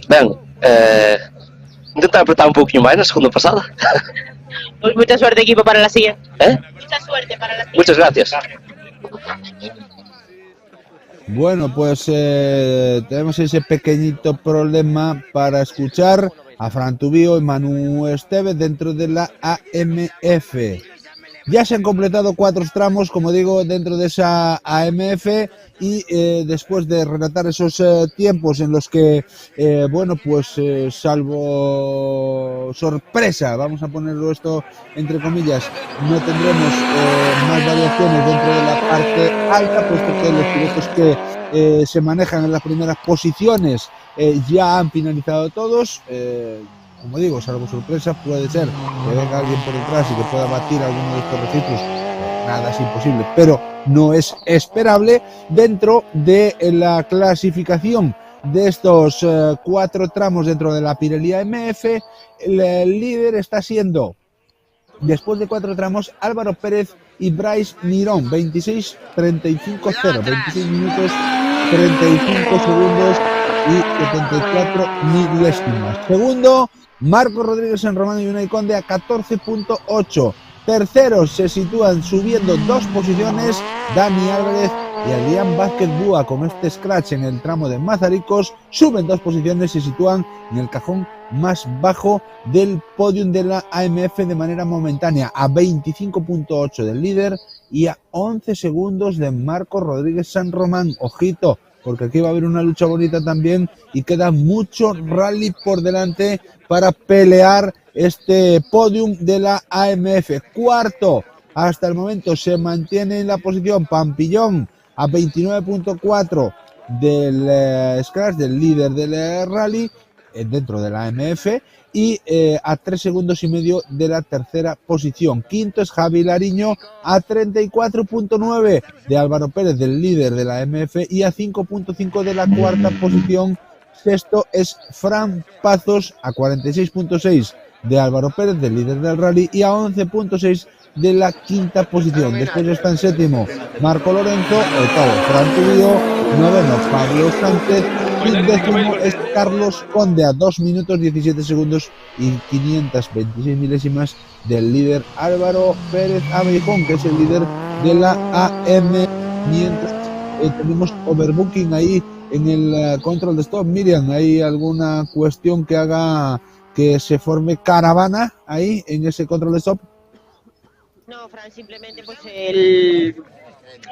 Ben, intentar apretar un pouquinho máis na segunda pasada. Pues mucha suerte, equipo, para la siguiente. Mucha suerte para la siguiente. Muchas gracias. Bueno, pues tenemos ese pequeñito problema para escuchar a Fran Tubío y Manu Estevez dentro de la AMF. Ya se han completado 4 tramos, como digo, dentro de esa AMF y después de relatar esos tiempos en los que, bueno, pues salvo sorpresa, vamos a ponerlo esto entre comillas, no tendremos más variaciones dentro de la parte alta, puesto que los pilotos que se manejan en las primeras posiciones ya han finalizado todos. Como digo, salvo sorpresa, puede ser que venga alguien por detrás y que pueda batir alguno de estos registros. Nada es imposible, pero no es esperable dentro de la clasificación de estos 4 tramos dentro de la Pirelli AMF. El líder está siendo, después de 4 tramos, Álvaro Pérez y Bryce Mirón, 26-35-0, 26 minutos 35 segundos y 74 milésimas. Segundo, Marco Rodríguez San Román y Unai Conde a 14.8. Terceros se sitúan subiendo 2 posiciones Dani Álvarez y Adrián Vázquez Búa. Con este scratch en el tramo de Mazaricos suben 2 posiciones y se sitúan en el cajón más bajo del podium de la AMF de manera momentánea, a 25.8 del líder y a 11 segundos de Marco Rodríguez San Román. Ojito, porque aquí va a haber una lucha bonita también y queda mucho rally por delante para pelear este podium de la AMF. Cuarto, hasta el momento se mantiene en la posición Pampillón a 29.4 del scratch, del líder del rally dentro de la AMF, y a 3 segundos y medio de la tercera posición. Quinto es Javi Lariño a 34.9 de Álvaro Pérez, del líder de la AMF, y a 5.5 de la cuarta posición. Sexto es Fran Pazos a 46.6 de Álvaro Pérez, del líder del rally, y a 11.6 de la quinta posición. Después está en séptimo Marco Lorenzo, octavo Fran Tubío, noveno Pablo Sánchez y décimo es Carlos Conde a 2 minutos 17 segundos y 526 milésimas del líder Álvaro Pérez Abejón, que es el líder de la AM. Mientras tenemos overbooking ahí en el control de stop. Miriam, ¿hay alguna cuestión que haga que se forme caravana ahí en ese control de stop? No, Fran, simplemente pues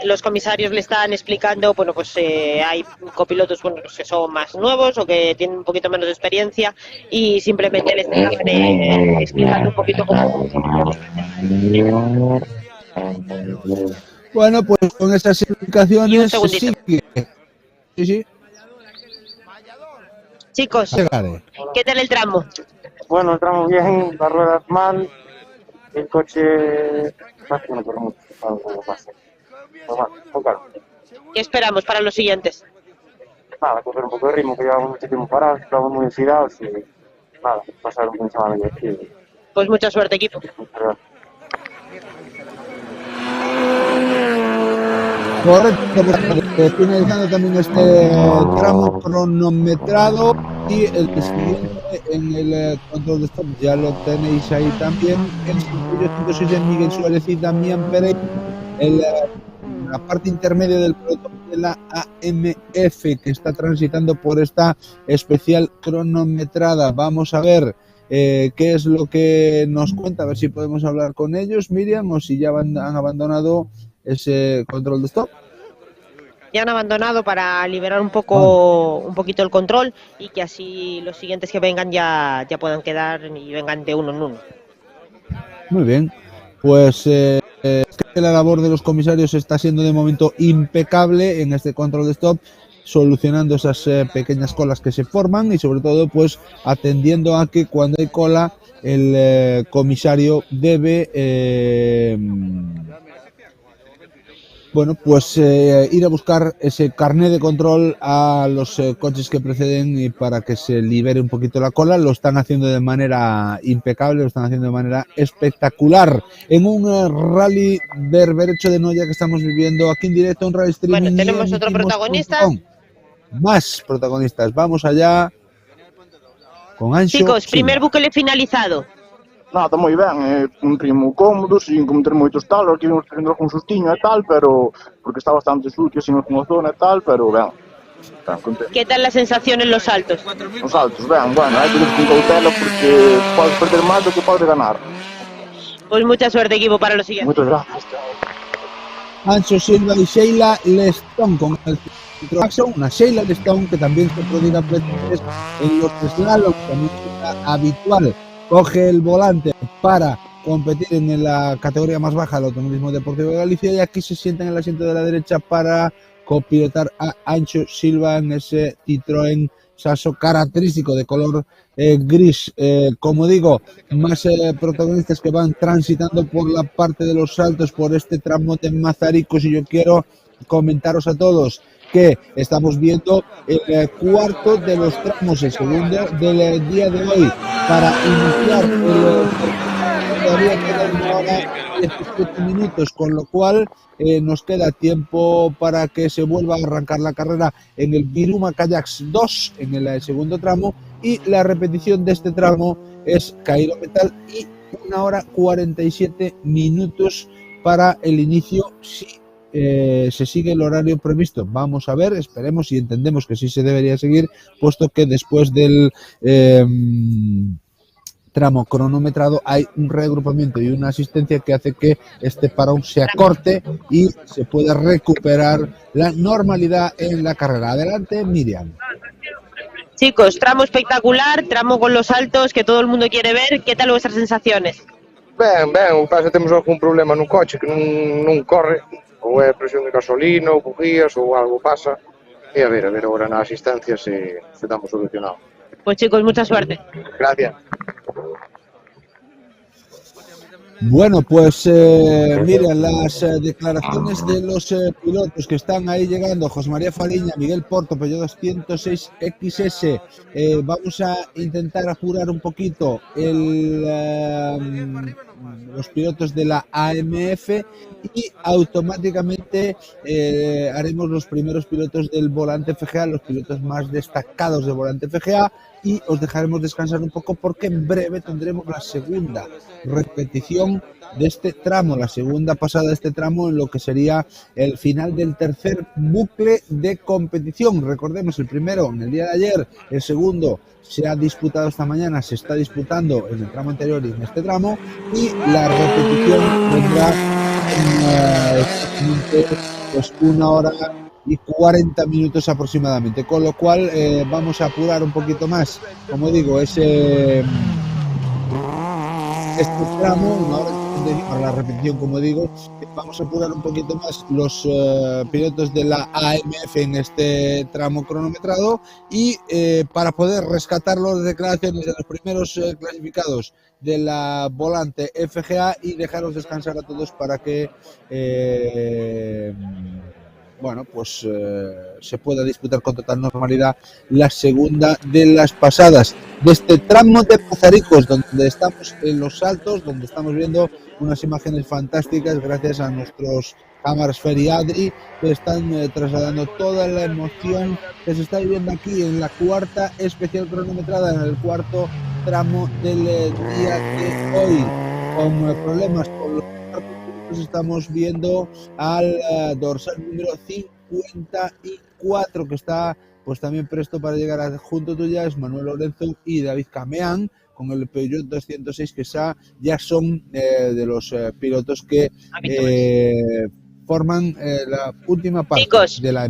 los comisarios le están explicando, bueno, pues hay copilotos, bueno, pues que son más nuevos o que tienen un poquito menos de experiencia y simplemente le están explicando un poquito cómo. Bueno, pues con esas explicaciones sigue. Sí. Chicos, ¿qué tal el tramo? Bueno, el tramo bien, las ruedas mal, el coche no por mucho, algo pasa. ¿Qué esperamos para los siguientes? Nada, coger un poco de ritmo, que llevamos mucho tiempo parados, estamos muy oxidados y nada, pasar un fin de semana divertido. Pues mucha suerte, equipo. Correcto, finalizando también este tramo cronometrado y el siguiente en el control de stop ya lo tenéis ahí también, el 106 de Miguel Suárez y Damián Pereira, la parte intermedia del pelotón de la AMF que está transitando por esta especial cronometrada. Vamos a ver qué es lo que nos cuenta, a ver si podemos hablar con ellos, Miriam, o si ya han abandonado ese control de stop. Ya han abandonado para liberar un poquito el control y que así los siguientes que vengan ya puedan quedar y vengan de uno en uno. Muy bien, pues la labor de los comisarios está siendo de momento impecable en este control de stop, solucionando esas pequeñas colas que se forman y sobre todo pues atendiendo a que cuando hay cola el comisario debe ir a buscar ese carné de control a los coches que preceden y para que se libere un poquito la cola. Lo están haciendo de manera impecable, lo están haciendo de manera espectacular en un rally berberecho de Noya que estamos viviendo aquí en directo, un rally streaming. Bueno, tenemos otro protagonista. Más protagonistas, vamos allá con Anxo Chicos, Silva. primer bucle finalizado. Nada, moi ben, un ritmo cómodo, sin cometer moitos talos, aquí vimos tendo algún sustiño e tal, pero porque está bastante sucio, sin algunha zona e tal, pero ben, contento. ¿Qué tal la sensación en los saltos? Os altos, ben, bueno, hai que ir con cautela porque podes perder máis do que podes ganar. Pues mucha suerte, equipo, para lo siguiente. Moitas gracias. Anxo Silva y Sheila Lestón con el centro Axon, una Sheila Lestón que también se prodiga en los slalom, también es habitual. Coge el volante para competir en la categoría más baja del automovilismo deportivo de Galicia y aquí se sienta en el asiento de la derecha para copilotar a Anxo Silva en ese Citroën Saxo característico de color gris. Como digo, más protagonistas que van transitando por la parte de los saltos por este tramo de Mazaricos, y yo quiero comentaros a todos que estamos viendo el cuarto de los tramos, el segundo del día de hoy, para iniciar todavía queda 1 hora y 17 minutos, con lo cual nos queda tiempo para que se vuelva a arrancar la carrera en el Viruma Kayaks 2 en el segundo tramo, y la repetición de este tramo es Cairo Metal, y 1 hora 47 minutos para el inicio, si se sigue el horario previsto. Vamos a ver, esperemos y entendemos que sí se debería seguir, puesto que después del tramo cronometrado hay un reagrupamiento y una asistencia que hace que este parón se acorte y se pueda recuperar la normalidad en la carrera. Adelante, Miriam. Chicos, tramo espectacular, tramo con los saltos que todo el mundo quiere ver. ¿Qué tal vuestras sensaciones? Ben, o que pasa, temos algún problema no coche que non corre, ou é presión de gasolina, ou bujías, ou algo pasa, e a ver agora na asistencia se damos solucionado. Pues chicos, mucha suerte. Gracias. Bueno, pues miren las declaraciones de los pilotos que están ahí llegando. José María Fariña, Miguel Porto, Peugeot 206 XS. Vamos a intentar apurar un poquito los pilotos de la AMF y automáticamente haremos los primeros pilotos del Volante FGA, los pilotos más destacados del Volante FGA, y os dejaremos descansar un poco porque en breve tendremos la segunda repetición de este tramo, la segunda pasada de este tramo en lo que sería el final del tercer bucle de competición. Recordemos, el primero en el día de ayer, el segundo se ha disputado esta mañana, se está disputando en el tramo anterior y en este tramo, y la repetición vendrá en pues 1 hora y 40 minutos aproximadamente, con lo cual vamos a apurar un poquito más, como digo, este tramo, 1 hora para la repetición, como digo, vamos a apurar un poquito más los pilotos de la AMF en este tramo cronometrado, y para poder rescatar las declaraciones de los primeros clasificados de la Volante FGA y dejaros descansar a todos para que bueno, pues se pueda disputar con total normalidad la segunda de las pasadas de este tramo de Mazaricos, donde estamos en los saltos, donde estamos viendo unas imágenes fantásticas gracias a nuestros cámaras Fer y Adri, que están trasladando toda la emoción que se está viviendo aquí en la cuarta especial cronometrada, en el cuarto tramo del día de hoy, con problemas con los estamos viendo al dorsal número 54, que está pues también presto para llegar junto tuya, es Manuel Lorenzo y David Cameán con el Peugeot 206, que ya son de los pilotos que forman la última parte. Chicos, de la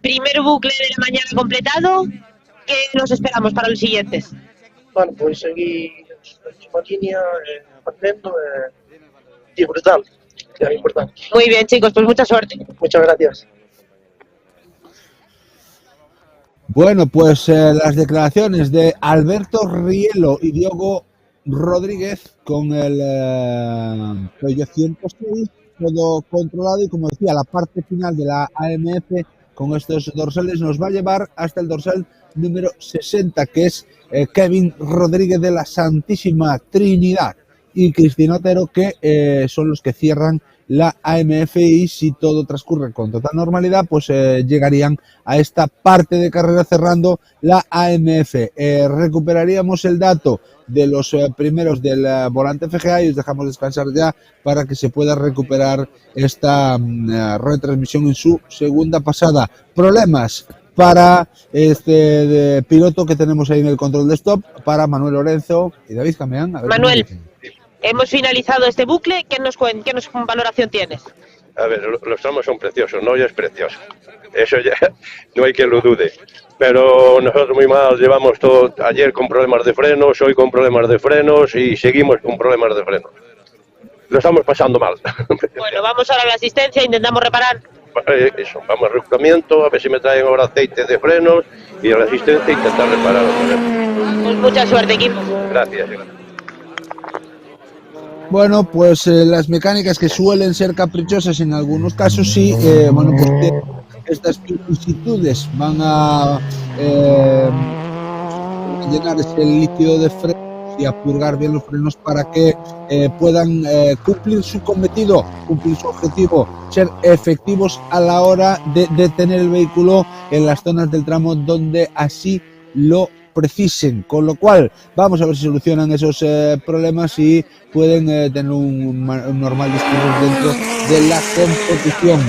primer bucle de la mañana completado. ¿Qué nos esperamos para los siguientes? Bueno, pues seguir a misma línea, atento y brutal. Es importante. Muy bien, chicos, pues mucha suerte. Muchas gracias. Bueno, pues las declaraciones de Alberto Rielo y Diogo Rodríguez con el Peugeot 106, todo controlado, y como decía, la parte final de la AMF con estos dorsales nos va a llevar hasta el dorsal número 60, que es Kevin Rodríguez de la Santísima Trinidad y Cristina Otero, que son los que cierran la AMF, y si todo transcurre con total normalidad, pues llegarían a esta parte de carrera cerrando la AMF. Recuperaríamos el dato de los primeros del volante FGA y os dejamos descansar ya para que se pueda recuperar esta retransmisión en su segunda pasada. Problemas para este piloto que tenemos ahí en el control de stop, para Manuel Lorenzo y David Cameán. Manuel, hemos finalizado este bucle. ¿Qué valoración tienes? A ver, los tramos son preciosos, Noya es precioso. Eso ya no hay quien lo dude. Pero nosotros muy mal, llevamos todo ayer con problemas de frenos, hoy con problemas de frenos y seguimos con problemas de frenos. Lo estamos pasando mal. Bueno, vamos ahora a la asistencia, intentamos reparar. Eso, vamos al reclutamiento, a ver si me traen ahora aceite de frenos y a la asistencia intentar reparar. Pues mucha suerte, equipo. Gracias. Bueno, pues las mecánicas, que suelen ser caprichosas en algunos casos, sí, bueno, pues estas vicisitudes van a llenar ese líquido de frenos y a purgar bien los frenos para que puedan cumplir su cometido, cumplir su objetivo, ser efectivos a la hora de detener el vehículo en las zonas del tramo donde así lo precisen, con lo cual vamos a ver si solucionan esos problemas y pueden tener un normal discurso dentro de la competición.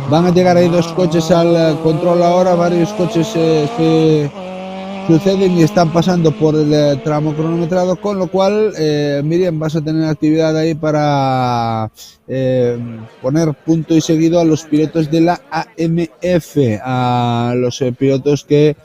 Van a llegar ahí dos coches al control ahora, varios coches se suceden y están pasando por el tramo cronometrado, con lo cual, Miriam, vas a tener actividad ahí para poner punto y seguido a los pilotos de la AMF, a los pilotos que,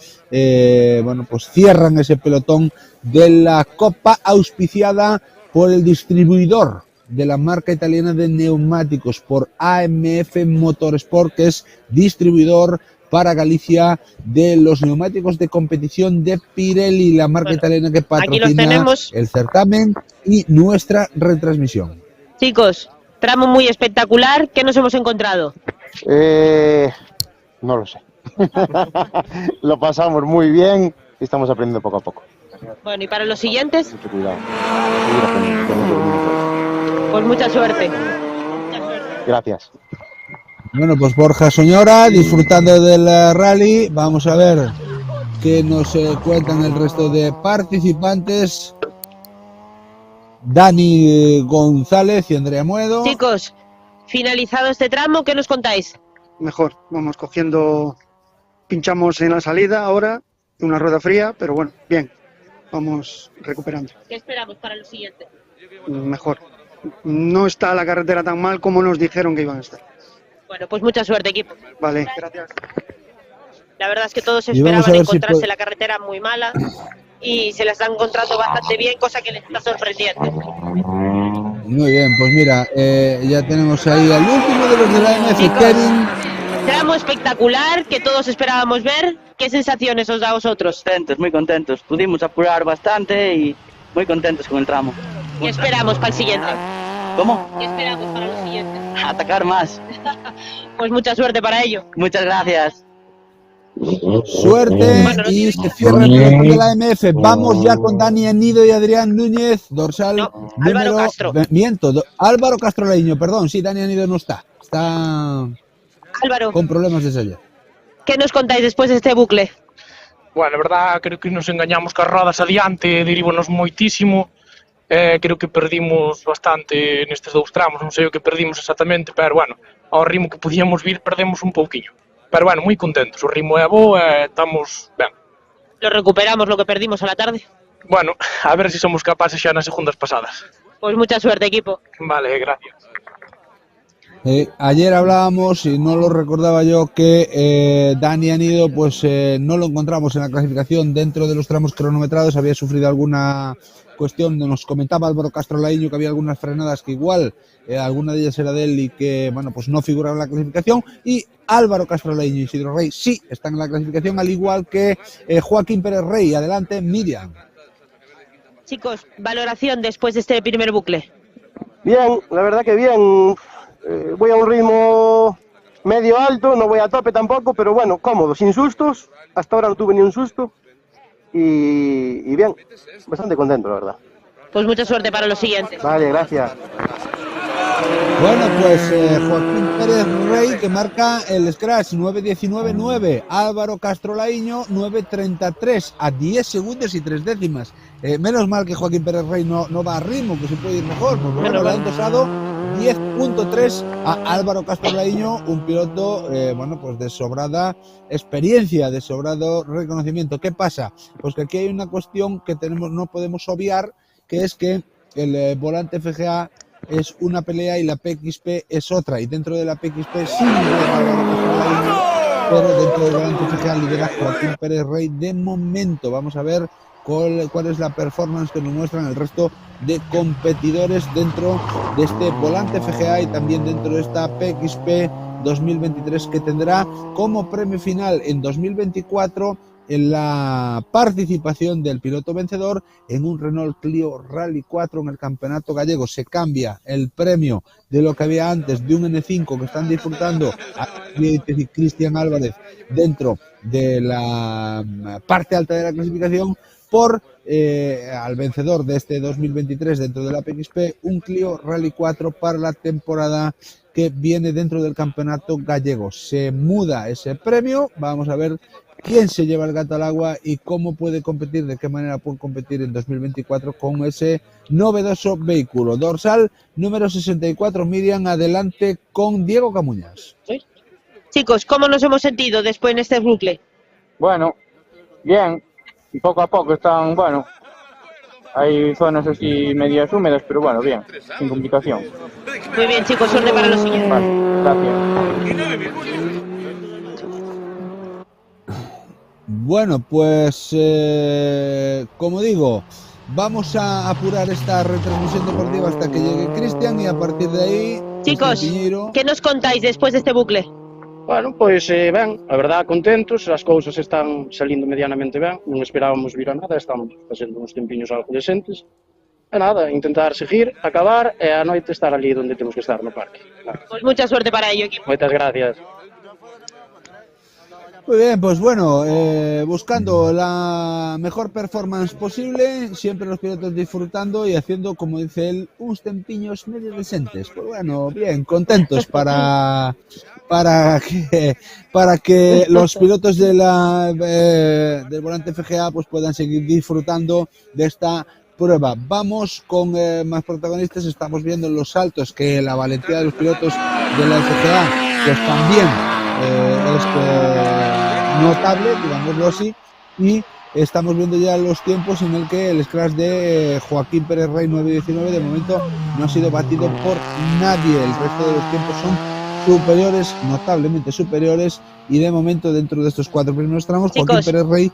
bueno, pues cierran ese pelotón de la Copa, auspiciada por el distribuidor de la marca italiana de neumáticos, por AMF Motorsport, que es distribuidor para Galicia de los neumáticos de competición de Pirelli, la marca italiana que patrocina el certamen y nuestra retransmisión. Chicos, tramo muy espectacular. ¿Qué nos hemos encontrado? No lo sé. Lo pasamos muy bien y estamos aprendiendo poco a poco. Bueno, ¿y para los siguientes? Mucho cuidado. Pues mucha suerte. Gracias. Bueno, pues Borja Soñora disfrutando del rally. Vamos a ver qué nos cuentan el resto de participantes. Dani González y Andrea Muedo. Chicos, finalizado este tramo, ¿qué nos contáis? Mejor, vamos cogiendo, pinchamos en la salida ahora, una rueda fría, pero bueno, bien, vamos recuperando. ¿Qué esperamos para los siguientes? Mejor. No está la carretera tan mal como nos dijeron que iban a estar. Bueno, pues mucha suerte, equipo. Vale, gracias. La verdad es que todos Y vamos esperaban a ver encontrarse si la carretera muy mala y se la están encontrando bastante bien, cosa que les está sorprendiendo. Muy bien, pues mira, ya tenemos ahí al último de los de la AMF, Kevin. Tramo espectacular que todos esperábamos ver. ¿Qué sensaciones os da a vosotros? Contentos, muy contentos. Pudimos apurar bastante y muy contentos con el tramo. ¿Qué esperamos para el siguiente? ¿Cómo? ¿Qué esperamos para los siguientes? Atacar más. Pues mucha suerte para ello. Muchas gracias. Suerte, y se cierra el pelotón de la AMF. Vamos ya con Dani Anido y Adrián Núñez, dorsal Álvaro Castro. Álvaro Castroleño, perdón, sí, Dani Anido no está Álvaro, con problemas de salida. ¿qué nos contáis después de este bucle? Bueno, a verdad, creo que nos engañamos cas rodas adiante, derivonos moitísimo. Creo que perdimos bastante nestes dous tramos, non sei o que perdimos exactamente, pero bueno, ao ritmo que podíamos vir perdemos un pouquiño. Pero bueno, moi contentos, o ritmo é bo e estamos ben. ¿Lo recuperamos lo que perdimos a la tarde? Bueno, a ver si somos capaces xa nas segundas pasadas. Pues mucha suerte, equipo. Vale, gracias. Ayer hablábamos, y no lo recordaba yo, que Dani Anido pues no lo encontramos en la clasificación dentro de los tramos cronometrados, había sufrido alguna cuestión, nos comentaba Álvaro Castroleño que había algunas frenadas que igual, alguna de ellas era de él y que, bueno, pues no figuraba en la clasificación, y Álvaro Castroleño y Isidro Rey sí están en la clasificación, al igual que Joaquín Pérez Rey. Adelante, Miriam. Chicos, valoración después de este primer bucle. Bien, la verdad que bien. Voy a un ritmo medio alto, no voy a tope tampoco, pero bueno, cómodo, sin sustos. Hasta ahora no tuve ni un susto. Y bien, bastante contento, la verdad. Pues mucha suerte para los siguientes. Vale, gracias. Bueno, pues Joaquín Pérez Rey, que marca el scratch 9.19.9, Álvaro Castrolaíño 9.33 a 10 segundos y 3 décimas. Menos mal que Joaquín Pérez Rey no va a ritmo, que se puede ir mejor, porque bueno, le han endosado 10.3 a Álvaro Castrolaíño, un piloto bueno, pues de sobrada experiencia, de sobrado reconocimiento. ¿Qué pasa? Pues que aquí hay una cuestión que no podemos obviar, que es que el volante FGA es una pelea y la PXP es otra, y dentro de la PXP sí lidera Álvaro Castrolaíño, pero dentro del volante FGA lidera Joaquín Pérez Rey de momento. Vamos a ver cuál es la performance que nos muestran el resto de competidores dentro de este volante FGA y también dentro de esta PXP 2023, que tendrá como premio final en 2024 en la participación del piloto vencedor en un Renault Clio Rally 4 en el Campeonato Gallego. Se cambia el premio de lo que había antes de un N5 que están disfrutando y Cristian Álvarez dentro de la parte alta de la clasificación por al vencedor de este 2023 dentro de la PXP, un Clio Rally 4 para la temporada que viene dentro del Campeonato Gallego. Se muda ese premio, vamos a ver quién se lleva el gato al agua y cómo puede competir, de qué manera puede competir en 2024 con ese novedoso vehículo. Dorsal número 64, Miriam, adelante con Diego Camuñas. ¿Sí? Chicos, ¿cómo nos hemos sentido después en este bucle? Bueno, bien, y poco a poco están, bueno, hay zonas así medias húmedas, pero bueno, bien, sin complicación. Muy bien, chicos, suerte para los siguientes. Vale, gracias. Bueno, pues como digo, vamos a apurar esta retransmisión deportiva hasta que llegue Cristian y a partir de aí... Chicos, ¿qué nos contáis después de este bucle? Bueno, pois ben, a verdad, contentos, as cousas están salindo medianamente ben, non esperábamos vir a nada, estamos facendo uns tempiños algo decentes, e nada, intentar seguir, acabar e a noite estar ali onde temos que estar, no parque. Pues mucha suerte para ello, equipo. Moitas gracias. Muy bien, pues bueno, buscando la mejor performance posible, siempre los pilotos disfrutando y haciendo, como dice él, unos tempiños medio decentes. Pues bueno, bien, contentos para que los pilotos de del volante FGA pues puedan seguir disfrutando de esta prueba. Vamos con más protagonistas. Estamos viendo en los saltos que la valentía de los pilotos de la FGA pues también es notable, digámoslo así, y estamos viendo ya los tiempos en el que el scratch de Joaquín Pérez Rey 9.19 de momento no ha sido batido por nadie. El resto de los tiempos son superiores, notablemente superiores, y de momento dentro de estos 4 primeros tramos, Chicos, Joaquín Pérez Rey...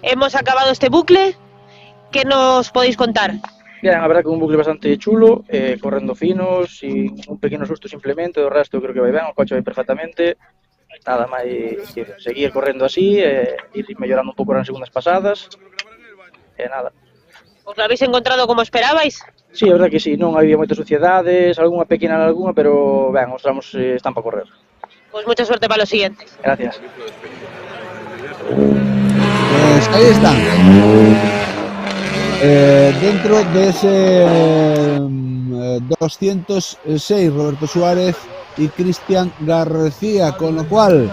Hemos acabado este bucle, ¿qué nos podéis contar? Bien, a verdad que un bucle bastante chulo, correndo finos, y un pequeno susto simplemente, do resto creo que vai ben, o coche vai perfectamente. Nada máis que seguir correndo así, ir mellorando un pouco nas segundas pasadas, e nada. ¿Os lo habéis encontrado como esperabais? Sí, a verdad que sí, non había moitas suciedades, algunha pequena algunha, pero ben, os tramos están para correr. Pues mucha suerte para los siguientes. Gracias. Pues ahí está. Dentro de ese 206, Roberto Suárez y Cristian García, con lo cual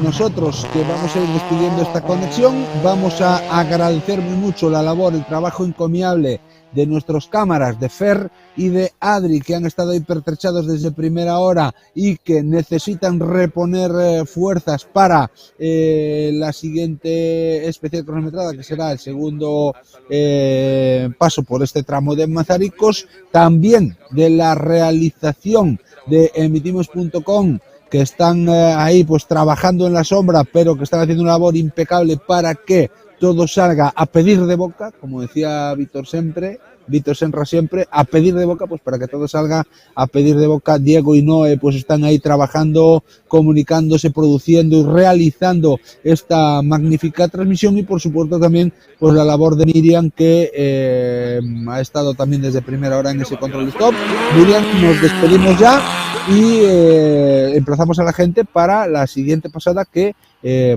nosotros, que vamos a ir despidiendo esta conexión, vamos a agradecer muy mucho la labor, el trabajo encomiable de nuestros cámaras, de Fer y de Adri, que han estado hipertrechados desde primera hora y que necesitan reponer fuerzas para la siguiente especial cronometrada, que será el segundo paso por este tramo de Mazaricos. También de la realización de emitimos.com, que están ahí pues trabajando en la sombra, pero que están haciendo una labor impecable para que todo salga a pedir de boca, como decía Víctor Senra siempre, a pedir de boca, pues para que todo salga a pedir de boca. Diego y Noé pues están ahí trabajando, comunicándose, produciendo y realizando esta magnífica transmisión, y por supuesto también pues la labor de Miriam, que ha estado también desde primera hora en ese control stop. Miriam, nos despedimos ya. y emplazamos a la gente para la siguiente pasada que,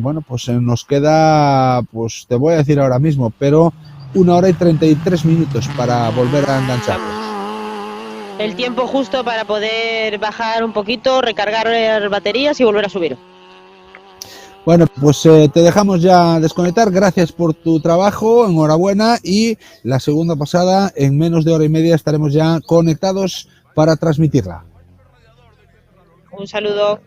bueno, pues nos queda, pues te voy a decir ahora mismo, pero 1 hora y 33 minutos para volver a engancharnos. El tiempo justo para poder bajar un poquito, recargar baterías y volver a subir. Bueno, pues te dejamos ya desconectar. Gracias por tu trabajo, enhorabuena, y la segunda pasada en menos de hora y media estaremos ya conectados para transmitirla. Un saludo.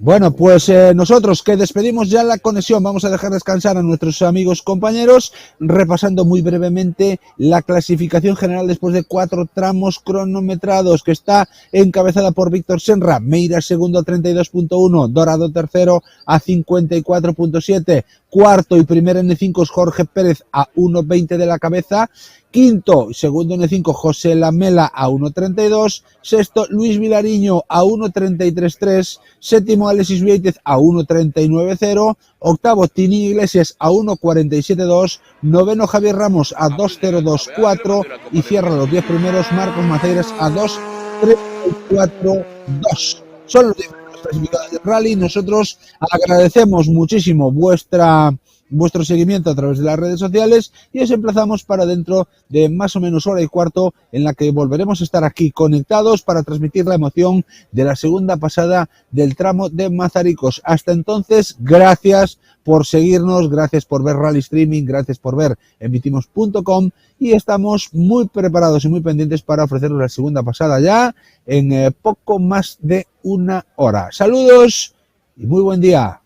Bueno, pues nosotros que despedimos ya la conexión, vamos a dejar descansar a nuestros amigos compañeros, repasando muy brevemente la clasificación general después de 4 tramos cronometrados, que está encabezada por Víctor Senra, Meira segundo a 32.1, Dorado tercero a 54.7, cuarto y primer N5 es Jorge Pérez a 1.20 de la cabeza, quinto y segundo N5 José Lamela a 1.32, sexto Luis Vilariño a 1.33.3, séptimo Alexis Vieitez a 1.39.0, octavo Tini Iglesias a 1.47.2, noveno Javier Ramos a 2.02.4 y cierra los 10 primeros Marcos Maceiras a 2.34.2. Son los 10 clasificados del rally. Nosotros agradecemos muchísimo vuestro seguimiento a través de las redes sociales y os emplazamos para dentro de más o menos hora y cuarto, en la que volveremos a estar aquí conectados para transmitir la emoción de la segunda pasada del tramo de Mazaricos. Hasta entonces, gracias por seguirnos, gracias por ver Rally Streaming, gracias por ver emitimos.com, y estamos muy preparados y muy pendientes para ofreceros la segunda pasada ya en poco más de 1 hora. Saludos y muy buen día.